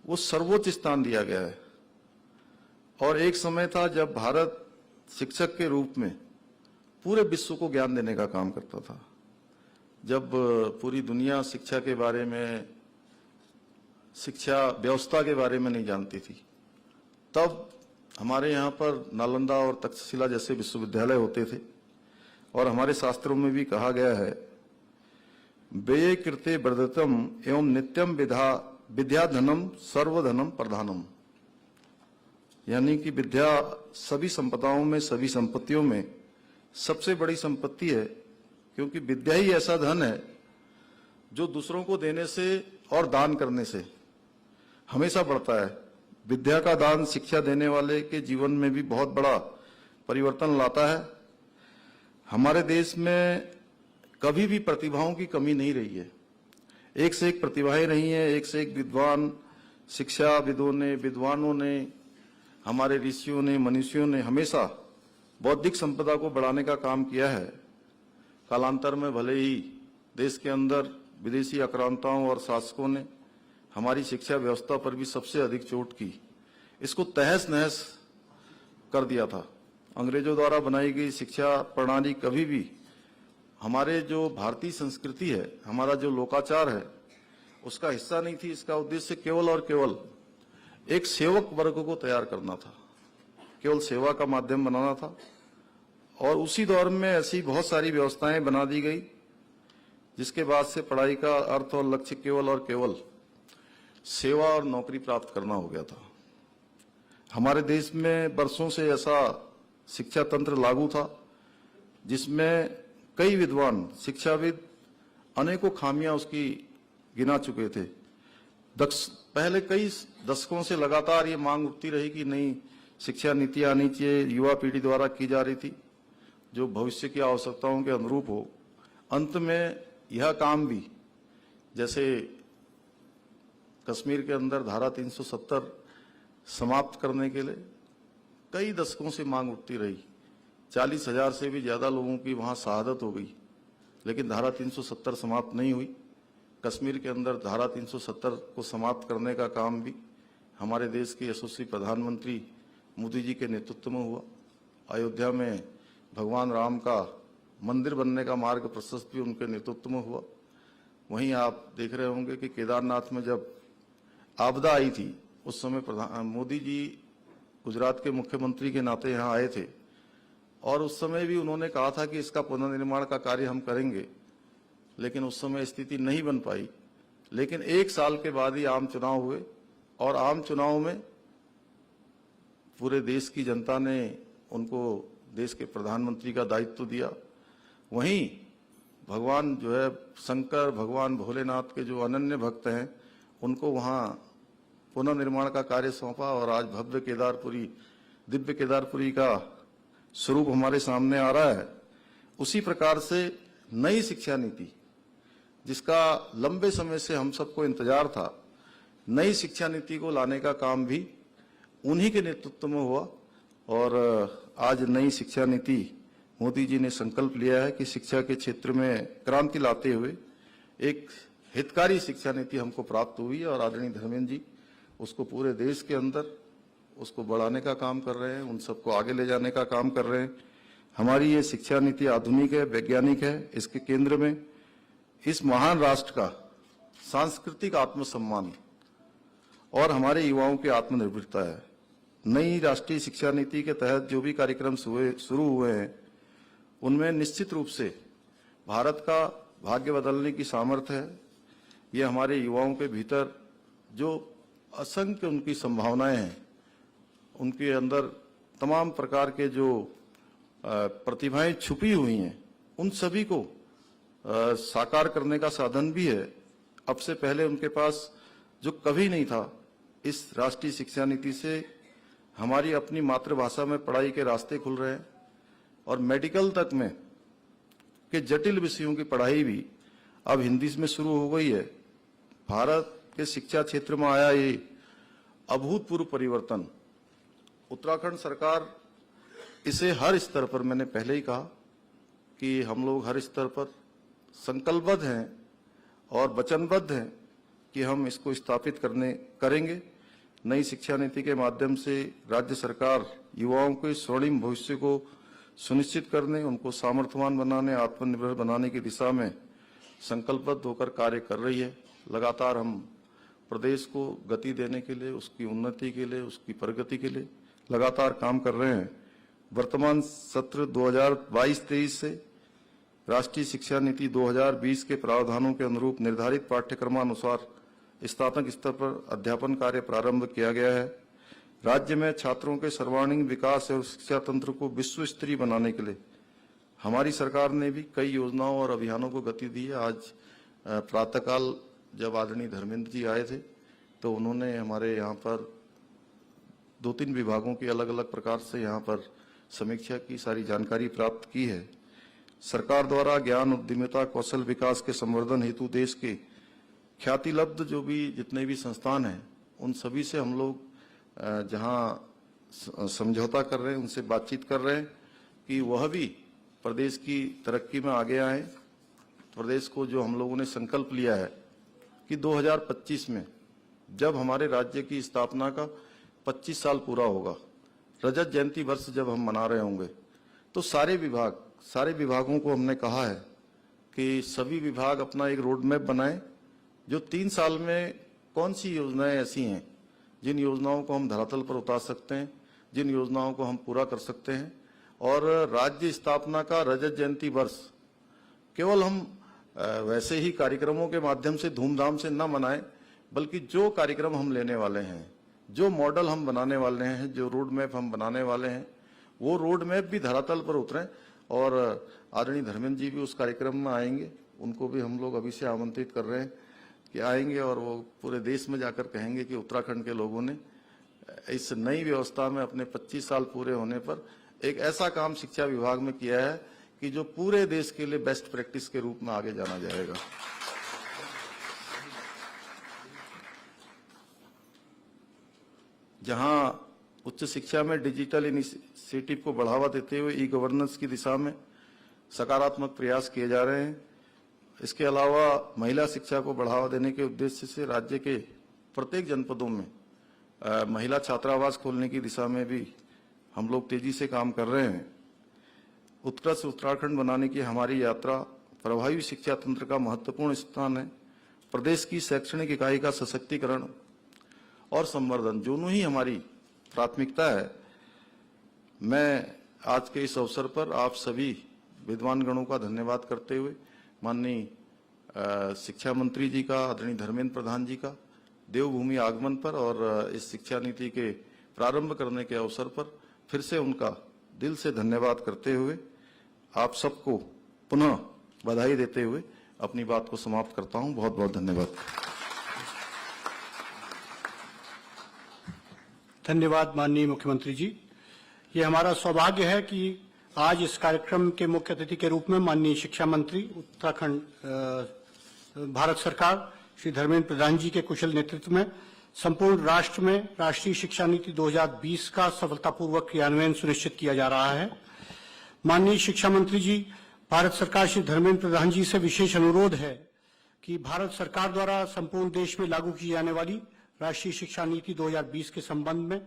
वो सर्वोच्च स्थान दिया गया है। और एक समय था जब भारत शिक्षक के रूप में पूरे विश्व को ज्ञान देने का काम करता था। जब पूरी दुनिया शिक्षा के बारे में, शिक्षा व्यवस्था के बारे में नहीं जानती थी, तब हमारे यहाँ पर नालंदा और तक्षशिला जैसे विश्वविद्यालय होते थे। और हमारे शास्त्रों में भी कहा गया है, व्यय कृते वर्धितम एवं नित्यम विद्याधनम सर्वधनम प्रधानम। यानी कि विद्या सभी संपदाओं में, सभी संपत्तियों में सबसे बड़ी संपत्ति है। क्योंकि विद्या ही ऐसा धन है जो दूसरों को देने से और दान करने से हमेशा बढ़ता है। विद्या का दान शिक्षा देने वाले के जीवन में भी बहुत बड़ा परिवर्तन लाता है। हमारे देश में कभी भी प्रतिभाओं की कमी नहीं रही है। एक से एक प्रतिभाएं रही हैं, एक से एक विद्वान शिक्षाविदों ने, विद्वानों ने, हमारे ऋषियों ने, मनीषियों ने हमेशा बौद्धिक संपदा को बढ़ाने का काम किया है। कालांतर में भले ही देश के अंदर विदेशी आक्रांताओं और शासकों ने हमारी शिक्षा व्यवस्था पर भी सबसे अधिक चोट की, इसको तहस नहस कर दिया था। अंग्रेजों द्वारा बनाई गई शिक्षा प्रणाली कभी भी हमारे जो भारतीय संस्कृति है, हमारा जो लोकाचार है, उसका हिस्सा नहीं थी। इसका उद्देश्य केवल और केवल एक सेवक वर्ग को तैयार करना था, केवल सेवा का माध्यम बनाना था। और उसी दौर में ऐसी बहुत सारी व्यवस्थाएं बना दी गई, जिसके बाद से पढ़ाई का अर्थ और लक्ष्य केवल और केवल सेवा और नौकरी प्राप्त करना हो गया था। हमारे देश में वर्षों से ऐसा शिक्षा तंत्र लागू था जिसमें कई विद्वान शिक्षाविद अनेकों खामियां उसकी गिना चुके थे। पहले कई दशकों से लगातार ये मांग उठती रही कि नई शिक्षा नीति आनी चाहिए, युवा पीढ़ी द्वारा की जा रही थी, जो भविष्य की आवश्यकताओं के अनुरूप हो। अंत में यह काम भी, जैसे कश्मीर के अंदर धारा 370 समाप्त करने के लिए कई दशकों से मांग उठती रही। 40,000 से भी ज्यादा लोगों की वहां शहादत हो गई, लेकिन धारा 370 समाप्त नहीं हुई। कश्मीर के अंदर धारा 370 को समाप्त करने का काम भी हमारे देश के यशस्वी प्रधानमंत्री मोदी जी के नेतृत्व में हुआ। अयोध्या में भगवान राम का मंदिर बनने का मार्ग प्रशस्त भी उनके नेतृत्व में हुआ। वहीं आप देख रहे होंगे कि केदारनाथ में जब आपदा आई थी, उस समय मोदी जी गुजरात के मुख्यमंत्री के नाते यहाँ आए थे और उस समय भी उन्होंने कहा था कि इसका पुनर्निर्माण का कार्य हम करेंगे, लेकिन उस समय स्थिति नहीं बन पाई लेकिन 1 साल के बाद ही आम चुनाव हुए और आम चुनाव में पूरे देश की जनता ने उनको देश के प्रधानमंत्री का दायित्व दिया। वहीं भगवान जो है शंकर, भगवान भोलेनाथ के जो अनन्य भक्त हैं, उनको वहां पुनर्निर्माण का कार्य सौंपा और आज भव्य केदारपुरी, दिव्य केदारपुरी का स्वरूप हमारे सामने आ रहा है। उसी प्रकार से नई शिक्षा नीति, जिसका लंबे समय से हम सबको इंतजार था, नई शिक्षा नीति को लाने का काम भी उन्हीं के नेतृत्व में हुआ और आज नई शिक्षा नीति मोदी जी ने संकल्प लिया है कि शिक्षा के क्षेत्र में क्रांति लाते हुए एक हितकारी शिक्षा नीति हमको प्राप्त हुई और आदरणीय धर्मेंद्र जी उसको पूरे देश के अंदर उसको बढ़ाने का काम कर रहे हैं, उन सबको आगे ले जाने का काम कर रहे हैं। हमारी ये शिक्षा नीति आधुनिक है, वैज्ञानिक है। इसके केंद्र में इस महान राष्ट्र का सांस्कृतिक आत्मसम्मान और हमारे युवाओं की आत्मनिर्भरता है। नई राष्ट्रीय शिक्षा नीति के तहत जो भी कार्यक्रम शुरू हुए हैं, उनमें निश्चित रूप से भारत का भाग्य बदलने की सामर्थ्य है। ये हमारे युवाओं के भीतर जो असंख्य उनकी संभावनाएं हैं, उनके अंदर तमाम प्रकार के जो प्रतिभाएं छुपी हुई हैं, उन सभी को साकार करने का साधन भी है। अब से पहले उनके पास जो कभी नहीं था, इस राष्ट्रीय शिक्षा नीति से हमारी अपनी मातृभाषा में पढ़ाई के रास्ते खुल रहे हैं और मेडिकल तक में के जटिल विषयों की पढ़ाई भी अब हिंदी में शुरू हो गई है। भारत के शिक्षा क्षेत्र में आया ये अभूतपूर्व परिवर्तन, उत्तराखंड सरकार इसे हर स्तर पर, मैंने पहले ही कहा कि हम लोग हर स्तर पर संकल्पबद्ध हैं और वचनबद्ध हैं कि हम इसको स्थापित करेंगे। नई शिक्षा नीति के माध्यम से राज्य सरकार युवाओं के स्वर्णिम भविष्य को सुनिश्चित करने, उनको सामर्थ्यवान बनाने, आत्मनिर्भर बनाने की दिशा में संकल्पबद्ध होकर कार्य कर रही है। लगातार हम प्रदेश को गति देने के लिए, उसकी उन्नति के लिए, उसकी प्रगति के लिए लगातार काम कर रहे हैं। वर्तमान सत्र 2022-23 से राष्ट्रीय शिक्षा नीति 2020 के प्रावधानों के अनुरूप निर्धारित पाठ्यक्रमानुसार स्नातक स्तर पर अध्यापन कार्य प्रारंभ किया गया है। राज्य में छात्रों के सर्वांगीण विकास और शिक्षा तंत्र को विश्व स्तरीय बनाने के लिए हमारी सरकार ने भी कई योजनाओं और अभियानों को गति दी है। आज प्रातःकाल जब आदरणीय धर्मेंद्र जी आए थे, तो उन्होंने हमारे यहाँ पर 2-3 विभागों की अलग अलग प्रकार से यहाँ पर समीक्षा की, सारी जानकारी प्राप्त की है। सरकार द्वारा ज्ञान, उद्यमिता, कौशल विकास के संवर्धन हेतु देश के ख्यातिलब्ध जो भी जितने भी संस्थान हैं, उन सभी से हम लोग जहां समझौता कर रहे हैं, उनसे बातचीत कर रहे हैं कि वह भी प्रदेश की तरक्की में आगे आए। प्रदेश को जो हम लोगों ने संकल्प लिया है कि 2025 में जब हमारे राज्य की स्थापना का 25 साल पूरा होगा, रजत जयंती वर्ष जब हम मना रहे होंगे, तो सारे विभागों को हमने कहा है कि सभी विभाग अपना एक रोड मैप बनाएं, जो 3 साल में कौन सी योजनाएं ऐसी हैं जिन योजनाओं को हम धरातल पर उतार सकते हैं, जिन योजनाओं को हम पूरा कर सकते हैं। और राज्य स्थापना का रजत जयंती वर्ष केवल हम वैसे ही कार्यक्रमों के माध्यम से धूमधाम से न मनाएं, बल्कि जो कार्यक्रम हम लेने वाले हैं, जो मॉडल हम बनाने वाले हैं, जो रोड मैप हम बनाने वाले हैं, वो रोड मैप भी धरातल पर उतरें। और आदरणीय धर्मेंद्र जी भी उस कार्यक्रम में आएंगे, उनको भी हम लोग अभी से आमंत्रित कर रहे हैं कि आएंगे और वो पूरे देश में जाकर कहेंगे कि उत्तराखंड के लोगों ने इस नई व्यवस्था में अपने 25 साल पूरे होने पर एक ऐसा काम शिक्षा विभाग में किया है कि जो पूरे देश के लिए बेस्ट प्रैक्टिस के रूप में आगे जाना जाएगा। जहां उच्च शिक्षा में डिजिटल इनिशिएटिव को बढ़ावा देते हुए ई गवर्नेंस की दिशा में सकारात्मक प्रयास किए जा रहे हैं। इसके अलावा महिला शिक्षा को बढ़ावा देने के उद्देश्य से राज्य के प्रत्येक जनपदों में महिला छात्रावास खोलने की दिशा में भी हम लोग तेजी से काम कर रहे हैं। उत्कृष्ट उत्तराखंड बनाने की हमारी यात्रा प्रभावी शिक्षा तंत्र का महत्वपूर्ण स्थान है। प्रदेश की शैक्षणिक इकाई का सशक्तिकरण और संवर्धन दोनों ही हमारी प्राथमिकता है। मैं आज के इस अवसर पर आप सभी विद्वान गणों का धन्यवाद करते हुए माननीय शिक्षा मंत्री जी का, आदरणीय धर्मेंद्र प्रधान जी का देवभूमि आगमन पर और इस शिक्षा नीति के प्रारंभ करने के अवसर पर फिर से उनका दिल से धन्यवाद करते हुए आप सबको पुनः बधाई देते हुए अपनी बात को समाप्त करता हूं। बहुत बहुत धन्यवाद। धन्यवाद माननीय मुख्यमंत्री जी। ये हमारा सौभाग्य है कि आज इस कार्यक्रम के मुख्य अतिथि के रूप में माननीय शिक्षा मंत्री उत्तराखंड भारत सरकार श्री धर्मेंद्र प्रधान जी के कुशल नेतृत्व में संपूर्ण राष्ट्र में राष्ट्रीय शिक्षा नीति 2020 का सफलतापूर्वक क्रियान्वयन सुनिश्चित किया जा रहा है। माननीय शिक्षा मंत्री जी, भारत सरकार श्री धर्मेंद्र प्रधान जी से विशेष अनुरोध है कि भारत सरकार द्वारा संपूर्ण देश में लागू की जाने वाली राष्ट्रीय शिक्षा नीति 2020 के संबंध में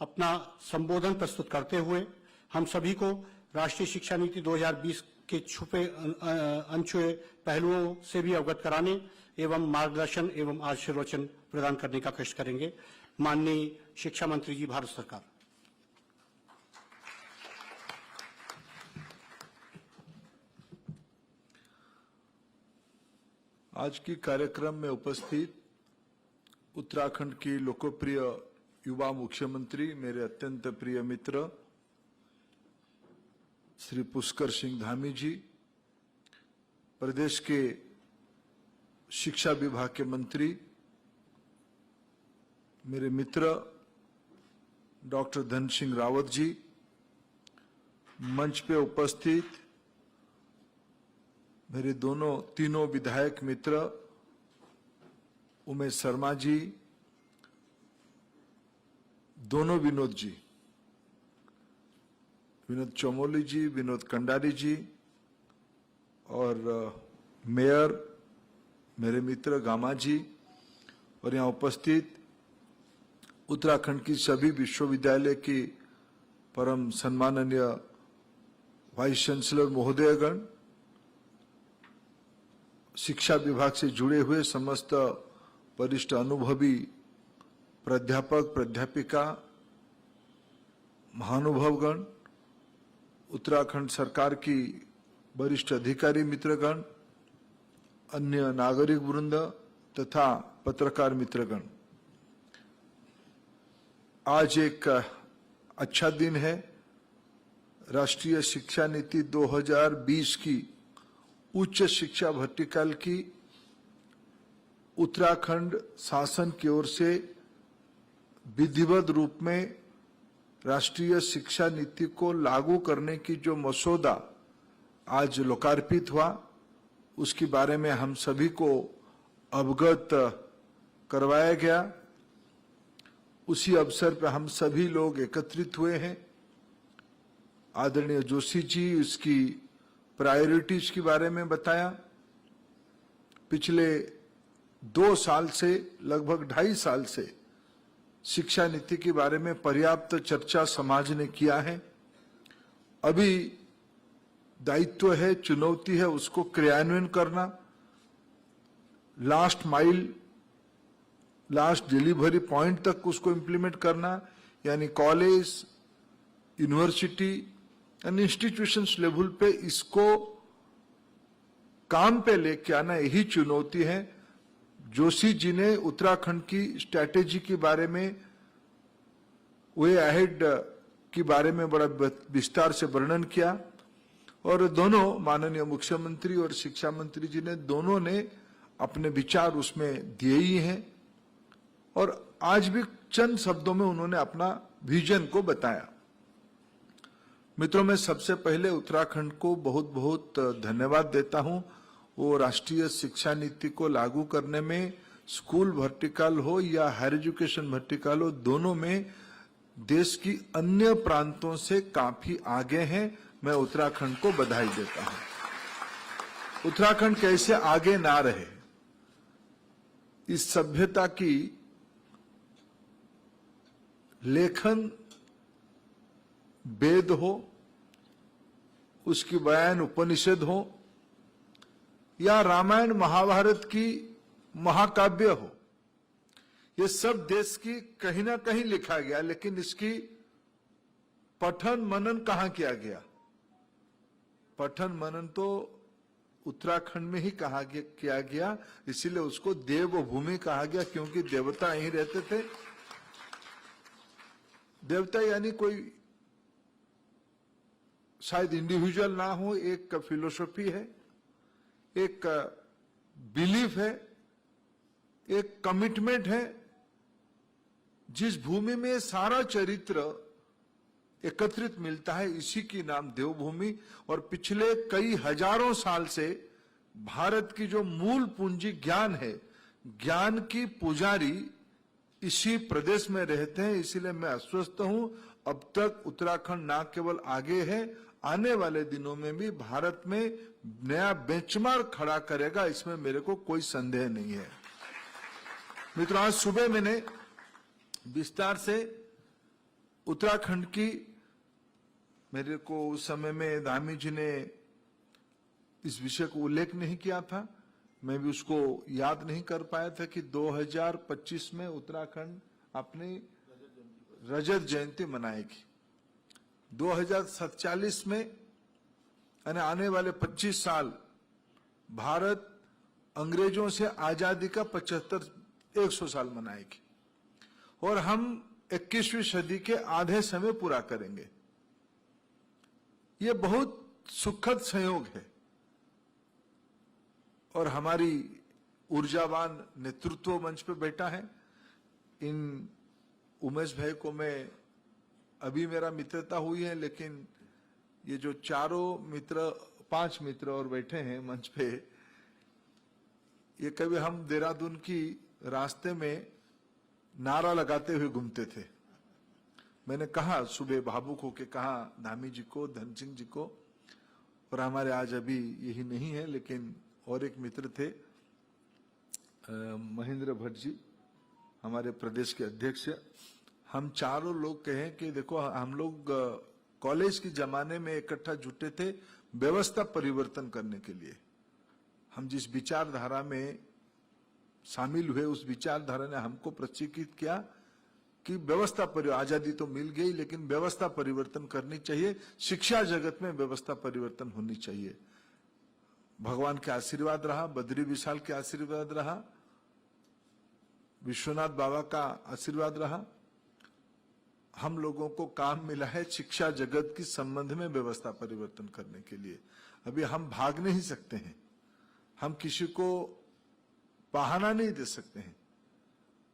अपना संबोधन प्रस्तुत करते हुए हम सभी को राष्ट्रीय शिक्षा नीति 2020 के छुपे अनछुए पहलुओं से भी अवगत कराने एवं मार्गदर्शन एवं आशीर्वचन प्रदान करने का कष्ट करेंगे। माननीय शिक्षा मंत्री जी, भारत सरकार। आज की कार्यक्रम में उपस्थित उत्तराखंड की लोकप्रिय युवा मुख्यमंत्री, मेरे अत्यंत प्रिय मित्र श्री पुष्कर सिंह धामी जी, प्रदेश के शिक्षा विभाग के मंत्री मेरे मित्र डॉक्टर धन सिंह रावत जी, मंच पे उपस्थित मेरे तीनों विधायक मित्र उमेश शर्मा जी, दोनों विनोद जी, विनोद चौमोली जी, विनोद कंडारी जी और मेयर मेरे मित्र गामा जी, और यहाँ उपस्थित उत्तराखंड की सभी विश्वविद्यालय की परम सम्माननीय वाइस चांसलर महोदयगण, शिक्षा विभाग से जुड़े हुए समस्त वरिष्ठ अनुभवी प्राध्यापक प्राध्यापिका, महानुभावगण, उत्तराखंड सरकार की वरिष्ठ अधिकारी मित्रगण, अन्य नागरिक वृंद तथा पत्रकार मित्रगण, आज एक अच्छा दिन है। राष्ट्रीय शिक्षा नीति 2020 की उच्च शिक्षा वर्टिकल की उत्तराखंड शासन की ओर से विधिवत रूप में राष्ट्रीय शिक्षा नीति को लागू करने की जो मसौदा आज लोकार्पित हुआ, उसके बारे में हम सभी को अवगत करवाया गया। उसी अवसर पर हम सभी लोग एकत्रित हुए हैं। आदरणीय जोशी जी उसकी प्रायोरिटीज के बारे में बताया। पिछले 2 साल से, लगभग 2.5 साल से शिक्षा नीति के बारे में पर्याप्त चर्चा समाज ने किया है। अभी दायित्व है, चुनौती है उसको क्रियान्वयन करना, last mile, last delivery point तक उसको इम्प्लीमेंट करना, यानी college, university and institutions level पे इसको काम पे लेके आना, यही चुनौती है। जोशी जी ने उत्तराखंड की स्ट्रैटेजी के बारे में, वे अहेड के बारे में बड़ा विस्तार से वर्णन किया, और दोनों माननीय मुख्यमंत्री और शिक्षा मंत्री जी ने दोनों ने अपने विचार उसमें दिए ही हैं, और आज भी चंद शब्दों में उन्होंने अपना विजन को बताया। मित्रों, मैं सबसे पहले उत्तराखंड को बहुत बहुत धन्यवाद देता हूं। वो राष्ट्रीय शिक्षा नीति को लागू करने में स्कूल वर्टिकल हो या हायर एजुकेशन वर्टिकल हो, दोनों में देश की अन्य प्रांतों से काफी आगे हैं। मैं उत्तराखंड को बधाई देता हूं। उत्तराखंड कैसे आगे ना रहे, इस सभ्यता की लेखन वेद हो, उसकी बयान उपनिषद हो, या रामायण महाभारत की महाकाव्य हो, ये सब देश की कहीं ना कहीं लिखा गया, लेकिन इसकी पठन मनन कहां किया गया? पठन मनन तो उत्तराखंड में ही किया गया, इसीलिए उसको देवभूमि कहा गया, क्योंकि देवता यहीं रहते थे। देवता यानी कोई शायद इंडिविजुअल ना हो, एक फिलोसफी है, एक बिलीफ है, एक कमिटमेंट है। जिस भूमि में सारा चरित्र एकत्रित मिलता है, इसी की नाम देवभूमि। और पिछले कई हजारों साल से भारत की जो मूल पूंजी ज्ञान है, ज्ञान की पुजारी इसी प्रदेश में रहते हैं। इसीलिए मैं आश्वस्त हूं, अब तक उत्तराखंड न केवल आगे है, आने वाले दिनों में भी भारत में नया बेंचमार्क खड़ा करेगा, इसमें मेरे को कोई संदेह नहीं है। मित्रों, आज सुबह मैंने विस्तार से उत्तराखंड की, मेरे को उस समय में धामी जी ने इस विषय को उल्लेख नहीं किया था, मैं भी उसको याद नहीं कर पाया था कि 2025 में उत्तराखंड अपनी रजत जयंती मनाएगी। 2047 में यानी आने वाले 25 साल भारत अंग्रेजों से आजादी का 100 साल मनाएगी, और हम 21वीं सदी के आधे समय पूरा करेंगे। ये बहुत सुखद संयोग है, और हमारी ऊर्जावान नेतृत्व मंच पे बैठा है। इन उमेश भाई को मैं अभी मेरा मित्रता हुई है, लेकिन ये जो चारों मित्र, 5 मित्र और बैठे हैं मंच पे, ये कभी हम देहरादून की रास्ते में नारा लगाते हुए घूमते थे। मैंने कहा सुबह भावुक होके कहा धामी जी को, धन सिंह जी को, और हमारे आज अभी यही नहीं है, लेकिन और एक मित्र थे महेंद्र भट्ट जी, हमारे प्रदेश के अध्यक्ष। हम चारों लोग कहें कि देखो, हम लोग कॉलेज के जमाने में इकट्ठा जुटे थे व्यवस्था परिवर्तन करने के लिए। हम जिस विचारधारा में शामिल हुए, उस विचारधारा ने हमको प्रशिक्षित किया कि व्यवस्था आजादी तो मिल गई, लेकिन व्यवस्था परिवर्तन करनी चाहिए, शिक्षा जगत में व्यवस्था परिवर्तन होनी चाहिए। भगवान के आशीर्वाद रहा, बद्री विशाल के आशीर्वाद रहा, विश्वनाथ बाबा का आशीर्वाद रहा। हम लोगों को काम मिला है शिक्षा जगत की संबंध में व्यवस्था परिवर्तन करने के लिए। अभी हम भाग नहीं सकते हैं, हम किसी को बहाना नहीं दे सकते हैं।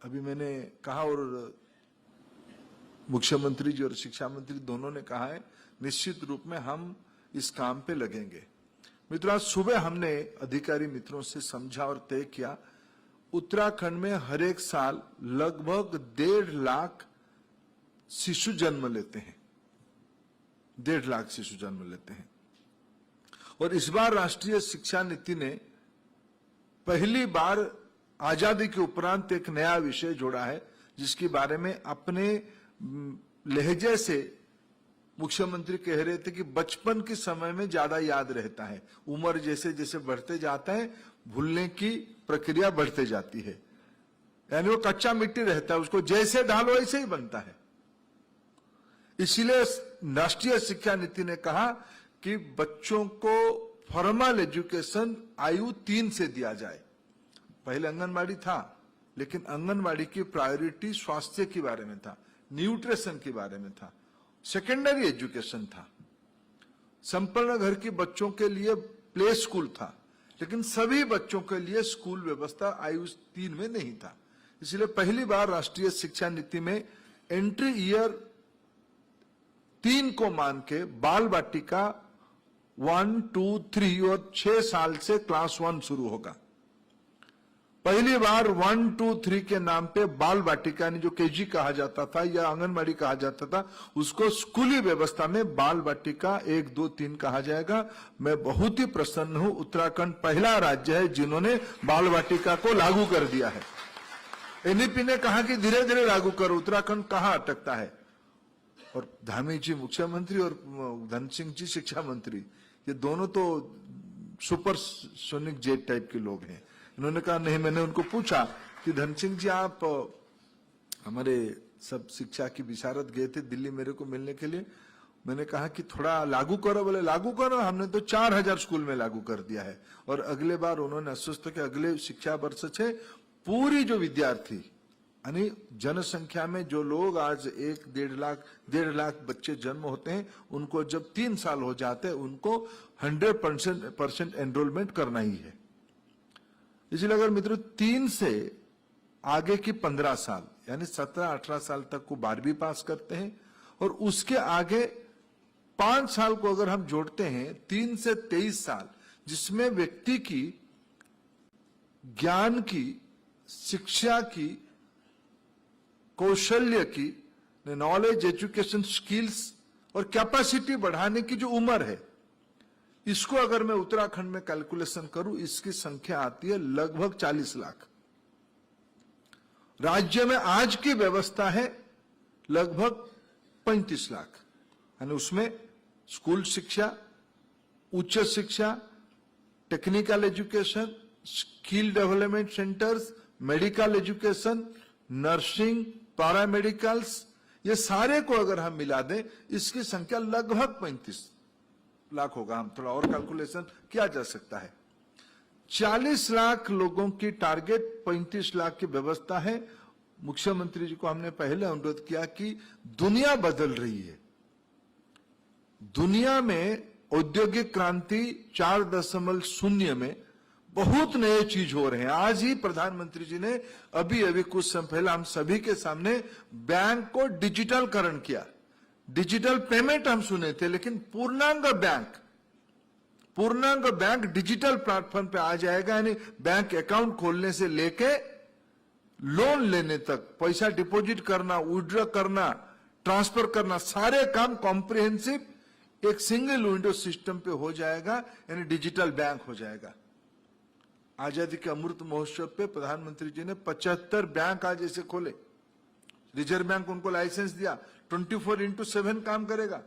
अभी मैंने कहा, और मुख्यमंत्री जी और शिक्षा मंत्री दोनों ने कहा है, निश्चित रूप में हम इस काम पे लगेंगे। मित्रों, आज सुबह हमने अधिकारी मित्रों से समझा और तय किया, उत्तराखंड में हर एक साल लगभग 1.5 लाख शिशु जन्म लेते हैं, 1.5 लाख शिशु जन्म लेते हैं। और इस बार राष्ट्रीय शिक्षा नीति ने पहली बार आजादी के उपरांत एक नया विषय जोड़ा है, जिसके बारे में अपने लहजे से मुख्यमंत्री कह रहे थे कि बचपन के समय में ज्यादा याद रहता है, उम्र जैसे जैसे बढ़ते जाता है भूलने की प्रक्रिया बढ़ते जाती है, यानी वो कच्चा मिट्टी रहता है, उसको जैसे डालो वैसे ही बनता है। इसीलिए राष्ट्रीय शिक्षा नीति ने कहा कि बच्चों को फॉर्मल एजुकेशन आयु 3 से दिया जाए। पहले आंगनबाड़ी था, लेकिन आंगनबाड़ी की प्रायोरिटी स्वास्थ्य के बारे में था, न्यूट्रिशन के बारे में था, सेकेंडरी एजुकेशन था। संपूर्ण घर के बच्चों के लिए प्ले स्कूल था, लेकिन सभी बच्चों के लिए स्कूल व्यवस्था आयु 3 में नहीं था। इसलिए पहली बार राष्ट्रीय शिक्षा नीति में एंट्री ईयर 3 को मान के बाल बाटिका 1, 2, 3 और 6 साल से क्लास 1 शुरू होगा। पहली बार 1, 2, 3 के नाम पे बाल बाटिका जो केजी कहा जाता था या आंगनबाड़ी कहा जाता था, उसको स्कूली व्यवस्था में बाल बाटिका 1, 2, 3 कहा जाएगा। मैं बहुत ही प्रसन्न हूं, उत्तराखंड पहला राज्य है जिन्होंने बाल बाटिका को लागू कर दिया है। एनईपी ने कहा कि धीरे धीरे लागू करो, उत्तराखंड कहां अटकता है। और धामी जी मुख्यमंत्री और धन सिंह जी शिक्षा मंत्री, ये दोनों तो सुपर सोनिक जेट टाइप के लोग हैं। इन्होंने कहा नहीं, मैंने उनको पूछा कि धन सिंह जी आप हमारे सब शिक्षा की विशारद गए थे दिल्ली मेरे को मिलने के लिए, मैंने कहा कि थोड़ा लागू करो, बोले लागू करो, हमने तो 4000 स्कूल में लागू कर दिया है। और अगले बार उन्होंने आश्वस्त कि अगले शिक्षा वर्ष से पूरी जो विद्यार्थी यानी जनसंख्या में जो लोग आज 1-1.5 लाख बच्चे जन्म होते हैं, उनको जब 3 साल हो जाते हैं उनको 100% एनरोलमेंट करना ही है। इसलिए अगर मित्रों 3 से आगे की 15 साल यानी 17-18 साल तक को 12वीं पास करते हैं और उसके आगे 5 साल को अगर हम जोड़ते हैं 3 से 23 साल, जिसमें व्यक्ति की ज्ञान की, शिक्षा की, कौशल्य की, नॉलेज, एजुकेशन, स्किल्स और कैपेसिटी बढ़ाने की जो उम्र है, इसको अगर मैं उत्तराखंड में कैलकुलेशन करूं, इसकी संख्या आती है लगभग 40 लाख। राज्य में आज की व्यवस्था है लगभग 35 लाख, यानी उसमें स्कूल शिक्षा, उच्च शिक्षा, technical education, skill development centres, medical education, nursing, paramedicals, ये सारे को अगर हम मिला दें, इसकी संख्या लगभग 35 लाख होगा। हम थोड़ा और कैलकुलेशन किया जा सकता है। 40 लाख लोगों की टारगेट, 35 लाख की व्यवस्था है। मुख्यमंत्री जी को हमने पहले अनुरोध किया कि दुनिया बदल रही है, दुनिया में औद्योगिक क्रांति 4.0 में बहुत नए चीज हो रहे हैं। आज ही प्रधानमंत्री जी ने अभी कुछ समय पहले हम सभी के सामने बैंक को डिजिटलकरण किया। डिजिटल पेमेंट हम सुने थे, लेकिन पूर्णांग बैंक डिजिटल प्लेटफॉर्म पे आ जाएगा। यानी बैंक अकाउंट खोलने से लेके लोन लेने तक, पैसा डिपॉजिट करना, विड्रॉ करना, ट्रांसफर करना, सारे काम कॉम्प्रिहेंसिव एक सिंगल विंडो सिस्टम पे हो जाएगा, यानी डिजिटल बैंक हो जाएगा। आजादी के अमृत महोत्सव पे प्रधानमंत्री जी ने 75 बैंक आज ऐसे खोले। रिजर्व बैंक उनको लाइसेंस दिया, 24/7 काम करेगा।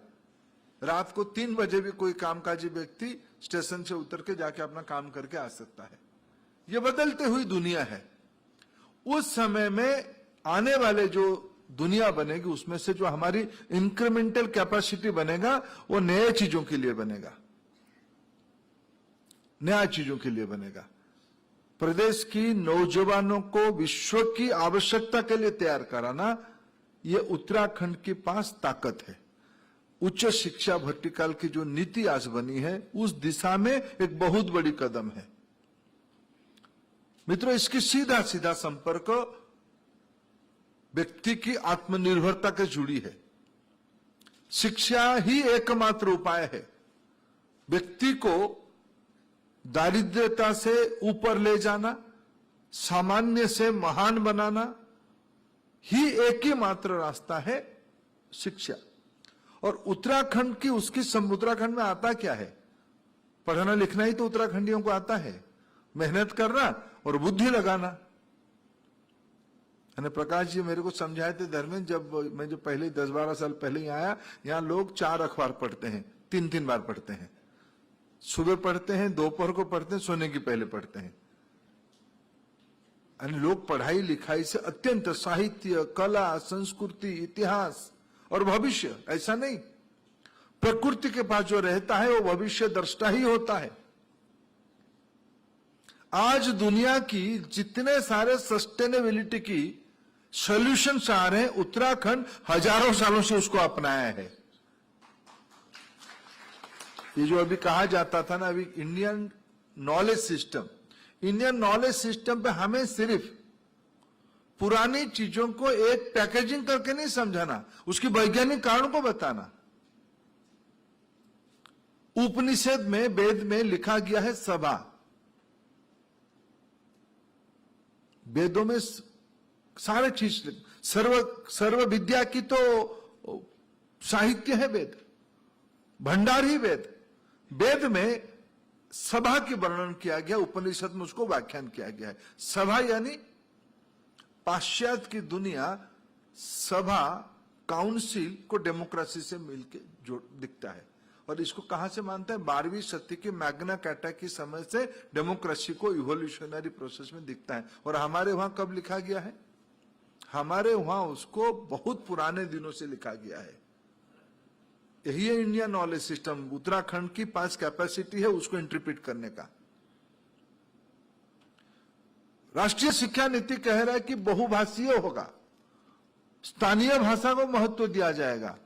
रात को 3 बजे भी कोई कामकाजी व्यक्ति स्टेशन से उतर के जाके अपना काम करके आ सकता है। ये बदलते हुई दुनिया है। उस समय में आने वाले जो दुनिया बनेगी, उसमें से जो हमारी इंक्रीमेंटल कैपेसिटी बनेगा, वो नए चीजों के लिए बनेगा, नया चीजों के लिए बनेगा। प्रदेश की नौजवानों को विश्व की आवश्यकता के लिए तैयार कराना, ये उत्तराखंड के पास ताकत है। उच्च शिक्षा वर्टिकल की जो नीति आज बनी है, उस दिशा में एक बहुत बड़ी कदम है। मित्रों, इसकी सीधा सीधा संपर्क व्यक्ति की आत्मनिर्भरता से जुड़ी है। शिक्षा ही एकमात्र उपाय है व्यक्ति को दारिद्र्यता से ऊपर ले जाना, सामान्य से महान बनाना ही एक ही मात्र रास्ता है, शिक्षा। और उत्तराखंड की उत्तराखंड में आता क्या है? पढ़ना लिखना ही तो उत्तराखंडियों को आता है, मेहनत करना और बुद्धि लगाना। प्रकाश जी मेरे को समझाए थे धर्मेंद्र, जब मैं जो पहले 10-12 साल पहले ही आया, यहां लोग 4 अखबार पढ़ते हैं, 3-3 बार पढ़ते हैं। सुबह पढ़ते हैं, दोपहर को पढ़ते हैं, सोने की पहले पढ़ते हैं। लोग पढ़ाई लिखाई से अत्यंत साहित्य, कला, संस्कृति, इतिहास और भविष्य, ऐसा नहीं, प्रकृति के पास जो रहता है वो भविष्य दृष्टा ही होता है। आज दुनिया की जितने सारे सस्टेनेबिलिटी की सॉल्यूशंस आ रहे हैं, उत्तराखंड हजारों सालों से उसको अपनाया है। ये जो अभी कहा जाता था ना, अभी इंडियन नॉलेज सिस्टम पे हमें सिर्फ पुरानी चीजों को एक पैकेजिंग करके नहीं समझाना, उसकी वैज्ञानिक कारण को बताना। उपनिषद में, वेद में लिखा गया है सभा। वेदों में सारे चीज, सर्व विद्या की तो साहित्य है वेद, भंडार ही वेद। वेद में सभा की वर्णन किया गया, उपनिषद में उसको व्याख्यान किया गया है। सभा यानी पाश्चात्य की दुनिया सभा, काउंसिल को डेमोक्रेसी से मिलके जो दिखता है, और इसको कहां से मानता है? 12वीं सदी की मैग्ना कार्टा की समय से डेमोक्रेसी को इवोल्यूशनरी प्रोसेस में दिखता है। और हमारे वहां कब लिखा गया है? हमारे वहां उसको बहुत पुराने दिनों से लिखा गया है। यही है इंडियन नॉलेज सिस्टम। उत्तराखंड की 5 कैपेसिटी है उसको इंटरप्रिट करने का। राष्ट्रीय शिक्षा नीति कह रहा है कि बहुभाषीय होगा, स्थानीय भाषा को महत्व दिया जाएगा।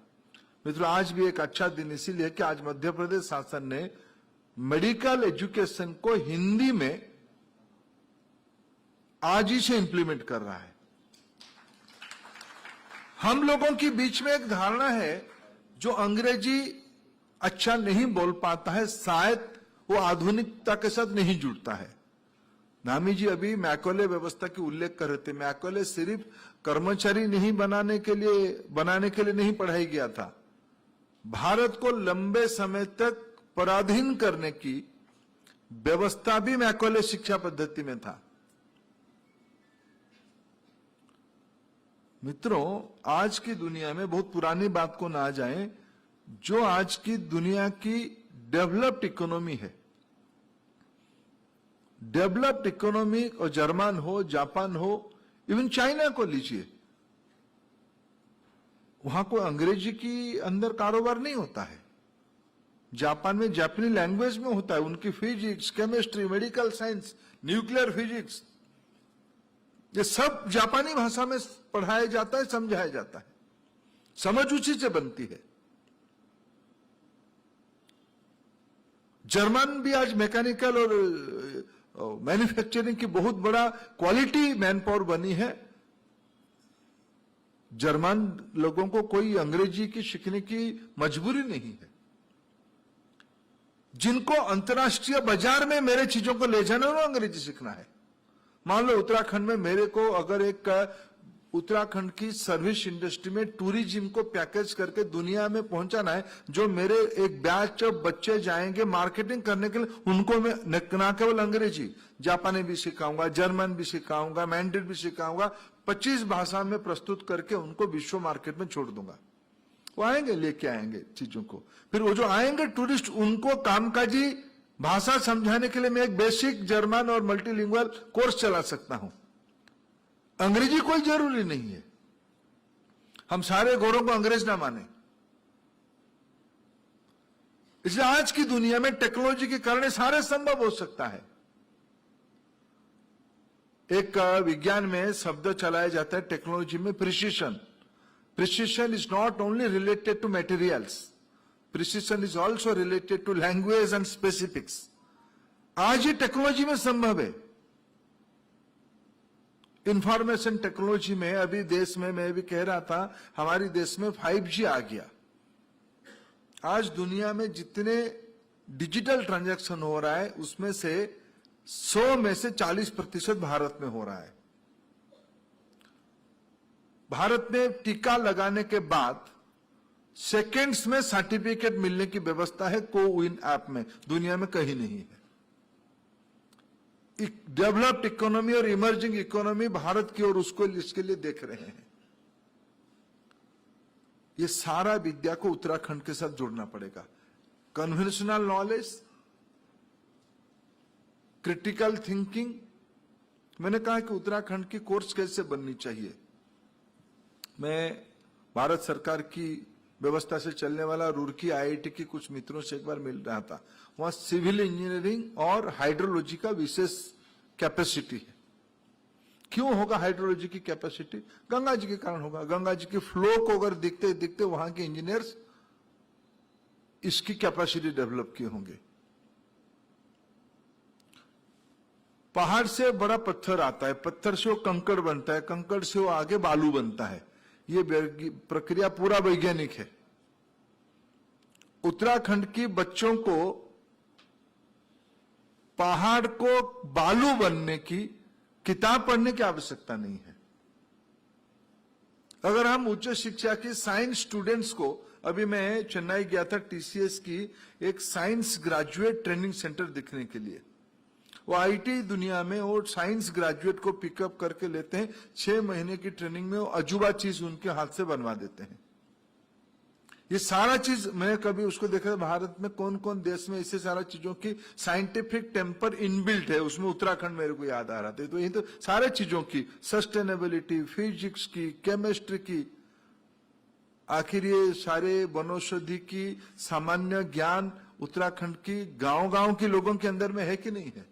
मित्रों, आज भी एक अच्छा दिन इसीलिए कि आज मध्य प्रदेश शासन ने मेडिकल एजुकेशन को हिंदी में आज ही से इंप्लीमेंट कर रहा है। हम लोगों के बीच में एक धारणा है, जो अंग्रेजी अच्छा नहीं बोल पाता है शायद वो आधुनिकता के साथ नहीं जुड़ता है। नामी जी अभी मैकॉले व्यवस्था की उल्लेख कर रहे थे। मैकॉले सिर्फ कर्मचारी नहीं बनाने के लिए नहीं पढ़ाई गया था, भारत को लंबे समय तक पराधीन करने की व्यवस्था भी मैकॉले शिक्षा पद्धति में था। मित्रों, आज की दुनिया में बहुत पुरानी बात को ना जाएं, जो आज की दुनिया की डेवलप्ड इकोनॉमी है, डेवलप्ड इकोनॉमी, और जर्मन हो, जापान हो, इवन चाइना को लीजिए, वहां कोई अंग्रेजी की अंदर कारोबार नहीं होता है। जापान में जापानी लैंग्वेज में होता है, उनकी physics, chemistry, medical science, nuclear physics, ये सब जापानी भाषा में पढ़ाया जाता है, समझाया जाता है, समझ उसी से बनती है। जर्मन भी आज मैकेनिकल और मैन्युफैक्चरिंग की बहुत बड़ा क्वालिटी मैन पावर बनी है। जर्मन लोगों को कोई अंग्रेजी की सीखने की मजबूरी नहीं है। जिनको अंतर्राष्ट्रीय बाजार में मेरे चीजों को ले जाना है, उन्हें अंग्रेजी सीखना है। मान लो उत्तराखंड में मेरे को अगर एक उत्तराखंड की सर्विस इंडस्ट्री में टूरिज्म को पैकेज करके दुनिया में पहुंचाना है, जो मेरे एक बैच ऑफ बच्चे जाएंगे मार्केटिंग करने के लिए, उनको मैं न केवल अंग्रेजी, जापानी भी सिखाऊंगा, जर्मन भी सिखाऊंगा, मैंडरिन भी सिखाऊंगा, 25 भाषा में प्रस्तुत करके उनको विश्व मार्केट में छोड़ दूंगा। वो आएंगे, लेके आएंगे चीजों को। फिर वो जो आएंगे टूरिस्ट, उनको कामकाजी भाषा समझाने के लिए मैं एक बेसिक जर्मन और मल्टीलिंगुअल कोर्स चला सकता हूं। अंग्रेजी कोई जरूरी नहीं है। हम सारे गोरों को अंग्रेज ना माने। इसलिए आज की दुनिया में टेक्नोलॉजी के कारण सारे संभव हो सकता है। एक विज्ञान में शब्द चलाया जाता है टेक्नोलॉजी में, precision. Precision is not only related to materials, precision is also related to language and specifics. आज ये टेक्नोलॉजी में संभव है। इंफॉर्मेशन टेक्नोलॉजी में अभी देश में, मैं भी कह रहा था, हमारी देश में 5G आ गया। आज दुनिया में जितने डिजिटल ट्रांजैक्शन हो रहा है, उसमें से 100 में से 40% भारत में हो रहा है। भारत में टीका लगाने के बाद सेकेंड्स में सर्टिफिकेट मिलने की व्यवस्था है कोविन ऐप में, दुनिया में कहीं नहीं है। डेवलप्ड इकोनॉमी और इमर्जिंग इकोनॉमी भारत की ओर उसको इसके लिए देख रहे हैं। ये सारा विद्या को उत्तराखंड के साथ जोड़ना पड़ेगा। Conventional knowledge, critical thinking. मैंने कहा कि उत्तराखंड की कोर्स कैसे बननी चाहिए। मैं भारत सरकार की व्यवस्था से चलने वाला रुड़की IIT की कुछ मित्रों से एक बार मिल रहा था। वहां सिविल इंजीनियरिंग और हाइड्रोलॉजी का विशेष कैपेसिटी है। क्यों होगा हाइड्रोलॉजी की कैपेसिटी? गंगा जी के कारण होगा। गंगा जी के फ्लो को अगर दिखते दिखते वहां के इंजीनियर्स इसकी कैपेसिटी डेवलप किए होंगे। पहाड़ से बड़ा पत्थर आता है, पत्थर से वो कंकड़ बनता है, कंकड़ से वो आगे बालू बनता है। ये प्रक्रिया पूरा वैज्ञानिक है। उत्तराखंड के बच्चों को पहाड़ को बालू बनने की किताब पढ़ने की आवश्यकता नहीं है। अगर हम उच्च शिक्षा की साइंस स्टूडेंट्स को, अभी मैं चेन्नई गया था TCS की एक साइंस ग्रेजुएट ट्रेनिंग सेंटर दिखने के लिए। वो IT दुनिया में वो साइंस ग्रेजुएट को पिकअप करके लेते हैं, 6 महीने की ट्रेनिंग में वो अजूबा चीज उनके हाथ से बनवा देते हैं। ये सारा चीज मैं कभी उसको देखा, भारत में कौन कौन देश में इससे सारा चीजों की साइंटिफिक टेम्पर इनबिल्ट है, उसमें उत्तराखंड मेरे को याद आ रहा था। तो यही तो सारे चीजों की, सस्टेनेबिलिटी, फिजिक्स की, केमिस्ट्री की, आखिर ये सारे वनौषधि की सामान्य ज्ञान उत्तराखंड की गांव-गांव के लोगों के अंदर में है कि नहीं है?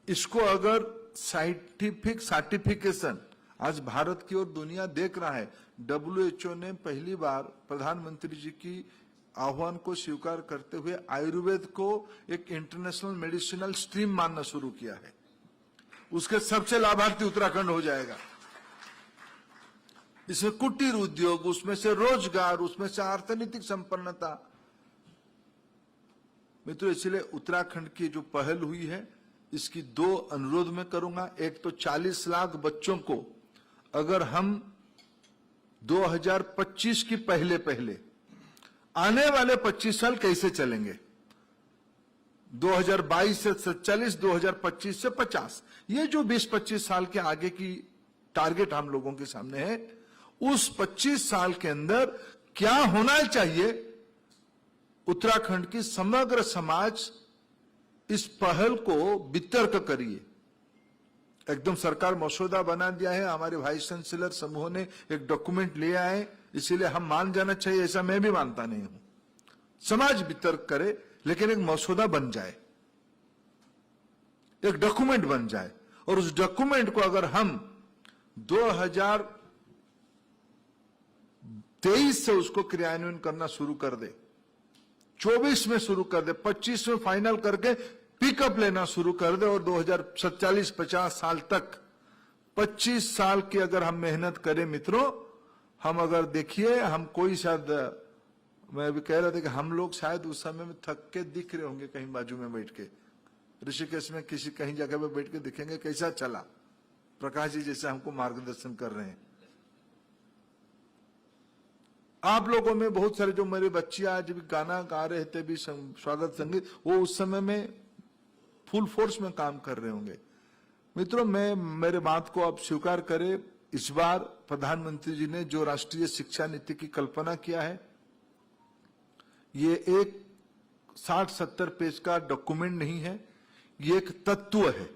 इसको अगर साइंटिफिक सर्टिफिकेशन आज भारत की और दुनिया देख रहा है। WHO ने पहली बार प्रधानमंत्री जी की आह्वान को स्वीकार करते हुए आयुर्वेद को एक इंटरनेशनल मेडिसिनल स्ट्रीम मानना शुरू किया है। उसके सबसे लाभार्थी उत्तराखंड हो जाएगा। इसमें कुटीर उद्योग, उसमें से रोजगार, उसमें से अर्थनीतिक संपन्नता। मित्रों, इसलिए उत्तराखंड की जो पहल हुई है, इसकी 2 अनुरोध मैं करूंगा। एक तो 40 लाख बच्चों को अगर हम 2025 की पहले आने वाले 25 साल कैसे चलेंगे, 2022 से 40, 2025 से 50, ये जो 20-25 साल के आगे की टारगेट हम लोगों के सामने है, उस 25 साल के अंदर क्या होना चाहिए, उत्तराखंड की समग्र समाज इस पहल को वितर्क करिए। एकदम सरकार मसौदा बना दिया है, हमारे वाइस चांसलर समूह ने एक डॉक्यूमेंट ले आए, इसीलिए हम मान जाना चाहिए, ऐसा मैं भी मानता नहीं हूं। समाज वितर्क करे, लेकिन एक मसौदा बन जाए, एक डॉक्यूमेंट बन जाए, और उस डॉक्यूमेंट को अगर हम 2023 से उसको क्रियान्वयन करना शुरू कर दे, 24 में शुरू कर दे, 25 में फाइनल करके पिकअप लेना शुरू कर दे, और 2047-50 साल तक 25 साल की अगर हम मेहनत करें मित्रों, हम अगर देखिए, हम कोई शायद, मैं अभी कह रहा था कि हम लोग शायद उस समय में थक के दिख रहे होंगे कहीं बाजू में बैठ के, ऋषिकेश में किसी कहीं जगह पे बैठ के दिखेंगे कैसा चला, प्रकाश जी जैसे हमको मार्गदर्शन कर रहे हैं। आप लोगों में बहुत सारे जो मेरे बच्चे आज भी गाना गा रहे थे, भी स्वागत संगीत, वो उस समय में फुल फोर्स में काम कर रहे होंगे। मित्रों, मैं मेरे बात को आप स्वीकार करें, इस बार प्रधानमंत्री जी ने जो राष्ट्रीय शिक्षा नीति की कल्पना किया है, ये एक 60-70 पेज का डॉक्यूमेंट नहीं है, ये एक तत्व है।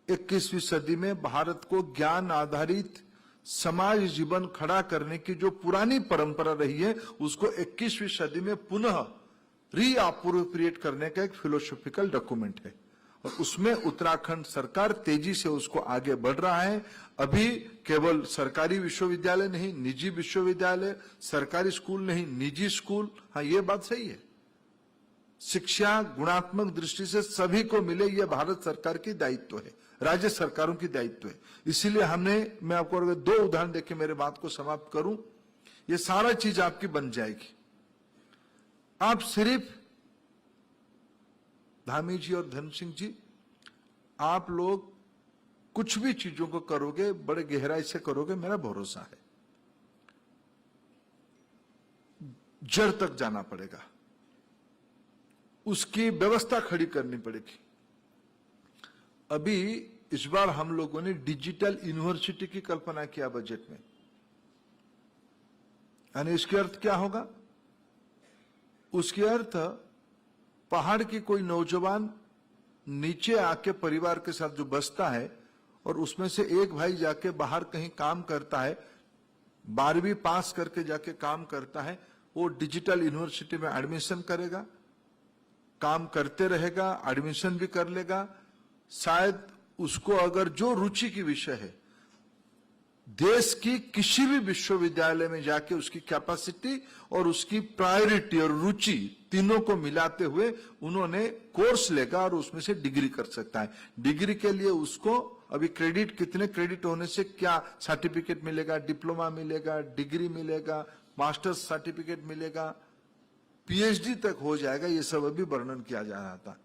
21वीं सदी में भारत को ज्ञान आधारित समाज जीवन खड़ा करने की जो पुरानी परंपरा रही है, उसको 21वीं सदी में पुनः रीअप्रोप्रिएट करने का एक फिलोसॉफिकल डॉक्यूमेंट है, और उसमें उत्तराखंड सरकार तेजी से उसको आगे बढ़ रहा है। अभी केवल सरकारी विश्वविद्यालय नहीं, निजी विश्वविद्यालय, सरकारी स्कूल नहीं, निजी स्कूल, हाँ ये बात सही है, शिक्षा गुणात्मक दृष्टि से सभी को मिले, यह भारत सरकार की दायित्व है, राज्य सरकारों की दायित्व है। इसीलिए हमने, मैं आपको अगर 2 उदाहरण देके मेरे बात को समाप्त करूं, ये सारा चीज आपकी बन जाएगी। आप सिर्फ धामी जी और धन सिंह जी, आप लोग कुछ भी चीजों को करोगे, बड़े गहराई से करोगे, मेरा भरोसा है। जड़ तक जाना पड़ेगा, उसकी व्यवस्था खड़ी करनी पड़ेगी। अभी इस बार हम लोगों ने डिजिटल यूनिवर्सिटी की कल्पना किया बजट में, यानी इसके अर्थ क्या होगा? उसके अर्थ, पहाड़ की कोई नौजवान नीचे आके परिवार के साथ जो बसता है, और उसमें से एक भाई जाके बाहर कहीं काम करता है, 12वीं पास करके जाके काम करता है, वो डिजिटल यूनिवर्सिटी में एडमिशन करेगा, काम करते रहेगा, एडमिशन भी कर लेगा। शायद उसको अगर जो रुचि की विषय है, देश की किसी भी विश्वविद्यालय में जाके उसकी कैपेसिटी और उसकी प्रायोरिटी और रुचि तीनों को मिलाते हुए उन्होंने कोर्स लेगा और उसमें से डिग्री कर सकता है। डिग्री के लिए उसको अभी क्रेडिट, कितने क्रेडिट होने से क्या सर्टिफिकेट मिलेगा, डिप्लोमा मिलेगा, डिग्री मिलेगा, मास्टर्स सर्टिफिकेट मिलेगा, पीएचडी तक हो जाएगा, ये सब अभी वर्णन किया जा रहा था।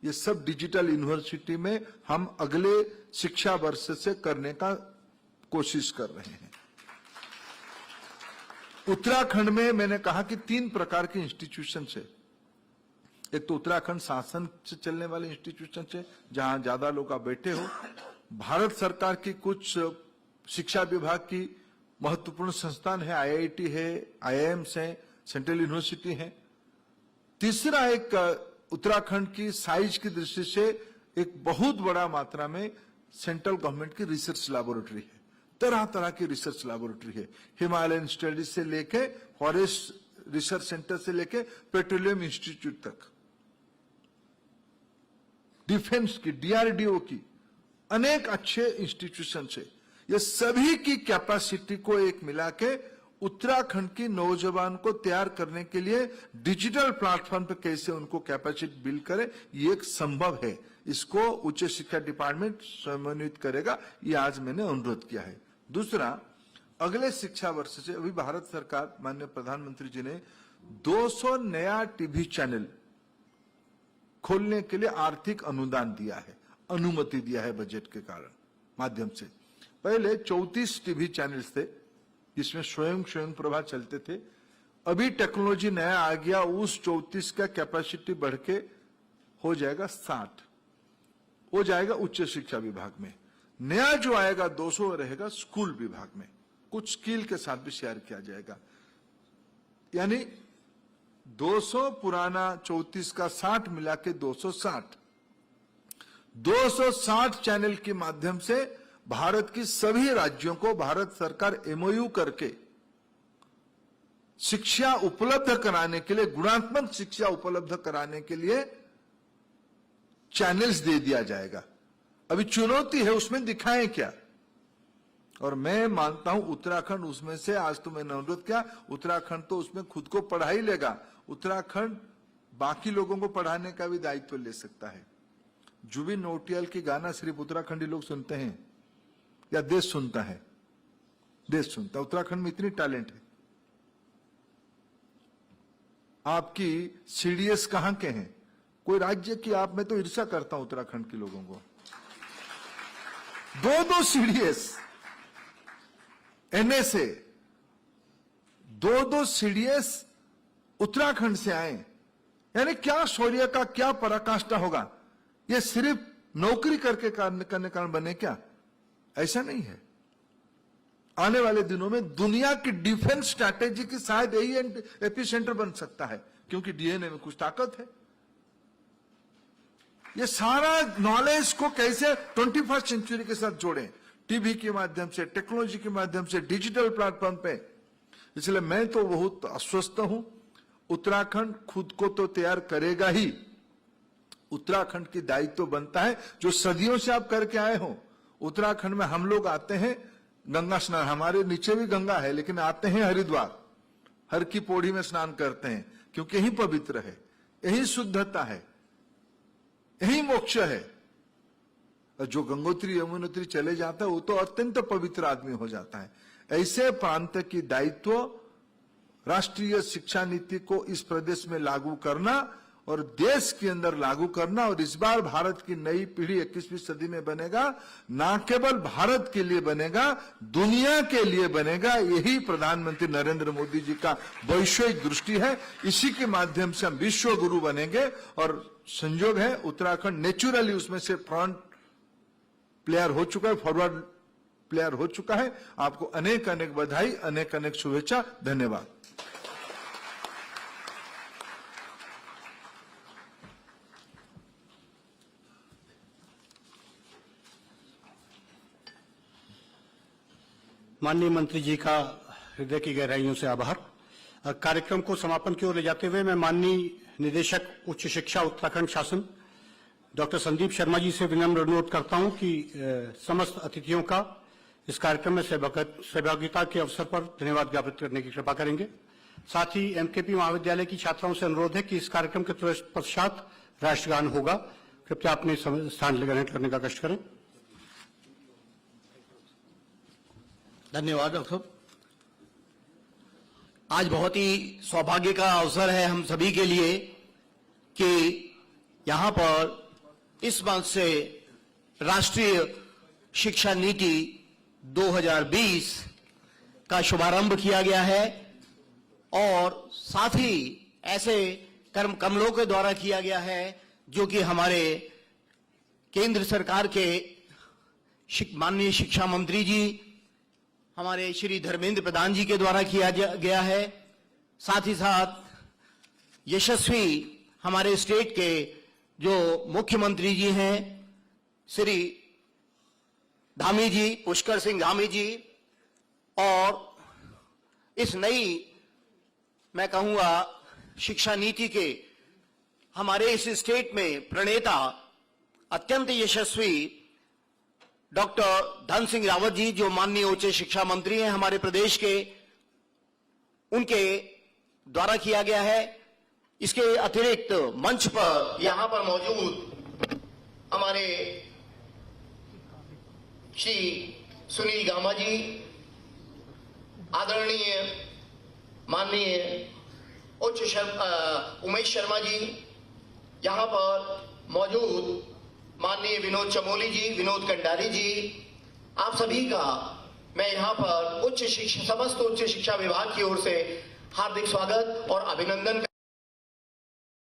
ये सब डिजिटल यूनिवर्सिटी में हम अगले शिक्षा वर्ष से करने का कोशिश कर रहे हैं। उत्तराखंड में मैंने कहा कि 3 प्रकार के इंस्टीट्यूशन है। एक तो उत्तराखंड शासन से चलने वाले इंस्टीट्यूशन है, जहां ज्यादा लोग आप बैठे हो, भारत सरकार की कुछ शिक्षा विभाग की महत्वपूर्ण संस्थान है, आईआईटी है, आईआईएम्स है, सेंट्रल यूनिवर्सिटी है। तीसरा एक उत्तराखंड की साइज की दृष्टि से एक बहुत बड़ा मात्रा में सेंट्रल गवर्नमेंट की रिसर्च लैबोरेटरी है। तरह तरह की रिसर्च लैबोरेटरी है, हिमालयन स्टडीज से लेके फॉरेस्ट रिसर्च सेंटर से लेके पेट्रोलियम इंस्टीट्यूट तक, डिफेंस की, डीआरडीओ की, अनेक अच्छे इंस्टीट्यूशन है। ये सभी की कैपेसिटी को एक मिला के उत्तराखंड की नौजवान को तैयार करने के लिए डिजिटल प्लेटफॉर्म पे कैसे उनको कैपेसिटी बिल्ड करे, ये एक संभव है। इसको उच्च शिक्षा डिपार्टमेंट समन्वित करेगा, ये आज मैंने अनुरोध किया है। दूसरा, अगले शिक्षा वर्ष से अभी भारत सरकार, माननीय प्रधानमंत्री जी ने 200 नया टीवी चैनल खोलने के लिए आर्थिक अनुदान दिया है, अनुमति दिया है बजट के कारण माध्यम से। पहले 34 टीवी चैनल्स थे जिसमें स्वयं प्रभा चलते थे। अभी टेक्नोलॉजी नया आ गया, उस 34 का कैपेसिटी बढ़ के हो जाएगा 60, हो जाएगा उच्च शिक्षा विभाग में। नया जो आएगा 200 रहेगा स्कूल विभाग में, कुछ स्किल के साथ भी शेयर किया जाएगा। यानी 200 पुराना 34 का 60 मिला के 260 चैनल के माध्यम से भारत की सभी राज्यों को भारत सरकार एमओयू करके शिक्षा उपलब्ध कराने के लिए, गुणात्मक शिक्षा उपलब्ध कराने के लिए चैनल्स दे दिया जाएगा। अभी चुनौती है उसमें दिखाएं क्या, और मैं मानता हूं उत्तराखंड उसमें से, आज तो मैंने अनुरोध किया, उत्तराखंड तो उसमें खुद को पढ़ा ही लेगा, उत्तराखंड बाकी लोगों को पढ़ाने का भी दायित्व ले सकता है। जुबिन नौटियाल की गाना सिर्फ उत्तराखंडी लोग सुनते हैं या देश सुनता है? देश सुनता है। उत्तराखंड में इतनी टैलेंट है। आपकी सीडीएस कहां के हैं? कोई राज्य की आप, मैं तो ईर्ष्या करता हूं उत्तराखंड के लोगों को। 2 सीडीएस एनएसए, 2 सीडीएस उत्तराखंड से आए, यानी क्या शौर्य का क्या पराकाष्ठा होगा। ये सिर्फ नौकरी करके करने कारण बने क्या? ऐसा नहीं है। आने वाले दिनों में दुनिया की डिफेंस स्ट्रैटेजी की शायद यही एपी सेंटर बन सकता है, क्योंकि डीएनए में कुछ ताकत है। ये सारा नॉलेज को कैसे 21st सेंचुरी के साथ जोड़ें, टीवी के माध्यम से, टेक्नोलॉजी के माध्यम से, डिजिटल प्लेटफॉर्म पे। इसलिए मैं तो बहुत आश्वस्त हूं, उत्तराखंड खुद को तो तैयार करेगा ही। उत्तराखंड की दायित्व बनता है जो सदियों से आप करके आए हो। उत्तराखंड में हम लोग आते हैं गंगा स्नान, हमारे नीचे भी गंगा है, लेकिन आते हैं हरिद्वार, हर की पौड़ी में स्नान करते हैं, क्योंकि यही पवित्र है, यही शुद्धता है, यही मोक्ष है। और जो गंगोत्री यमुनोत्री चले जाता है वो तो अत्यंत पवित्र आदमी हो जाता है। ऐसे प्रांत की दायित्व राष्ट्रीय शिक्षा नीति को इस प्रदेश में लागू करना और देश के अंदर लागू करना, और इस बार भारत की नई पीढ़ी 21वीं सदी में बनेगा, ना केवल भारत के लिए बनेगा, दुनिया के लिए बनेगा। यही प्रधानमंत्री नरेंद्र मोदी जी का वैश्विक दृष्टि है। इसी के माध्यम से हम विश्व गुरु बनेंगे, और संयोग है उत्तराखंड नेचुरली उसमें से फ्रंट प्लेयर हो चुका है, फॉरवर्ड प्लेयर हो चुका है। आपको अनेक अनेक बधाई, अनेक अनेक शुभेच्छा, धन्यवाद। माननीय मंत्री जी का हृदय की गहराइयों से आभार। कार्यक्रम को समापन की ओर ले जाते हुए मैं माननीय निदेशक उच्च शिक्षा उत्तराखंड शासन डॉक्टर संदीप शर्मा जी से विनम्र अनुरोध करता हूं कि समस्त अतिथियों का इस कार्यक्रम में सहभागिता के अवसर पर धन्यवाद ज्ञापित करने की कृपा करेंगे। साथ ही एमकेपी महाविद्यालय की छात्राओं से अनुरोध है कि इस कार्यक्रम के तुरंत पश्चात राष्ट्रगान होगा, कृपया अपने स्थान ग्रहण करने का कष्ट करें। धन्यवाद डॉक्टर साहब। आज बहुत ही सौभाग्य का अवसर है हम सभी के लिए कि यहां पर इस बात से राष्ट्रीय शिक्षा नीति 2020 का शुभारंभ किया गया है, और साथ ही ऐसे कमलों के द्वारा किया गया है जो कि हमारे केंद्र सरकार के माननीय शिक्षा मंत्री जी हमारे श्री धर्मेंद्र प्रधान जी के द्वारा किया गया है। साथ ही साथ यशस्वी हमारे स्टेट के जो मुख्यमंत्री जी हैं श्री धामी जी, पुष्कर सिंह धामी जी, और इस नई, मैं कहूंगा, शिक्षा नीति के हमारे इस स्टेट में प्रणेता अत्यंत यशस्वी डॉक्टर धन सिंह रावत जी, जो माननीय उच्च शिक्षा मंत्री हैं हमारे प्रदेश के, उनके द्वारा किया गया है। इसके अतिरिक्त मंच पर यहां पर मौजूद हमारे श्री सुनील गामा जी, आदरणीय माननीय उमेश शर्मा जी, यहां पर मौजूद माननीय विनोद चमोली जी, विनोद कंडारी जी, आप सभी का मैं यहां पर समस्त उच्च शिक्षा विभाग की ओर से हार्दिक स्वागत और अभिनंदन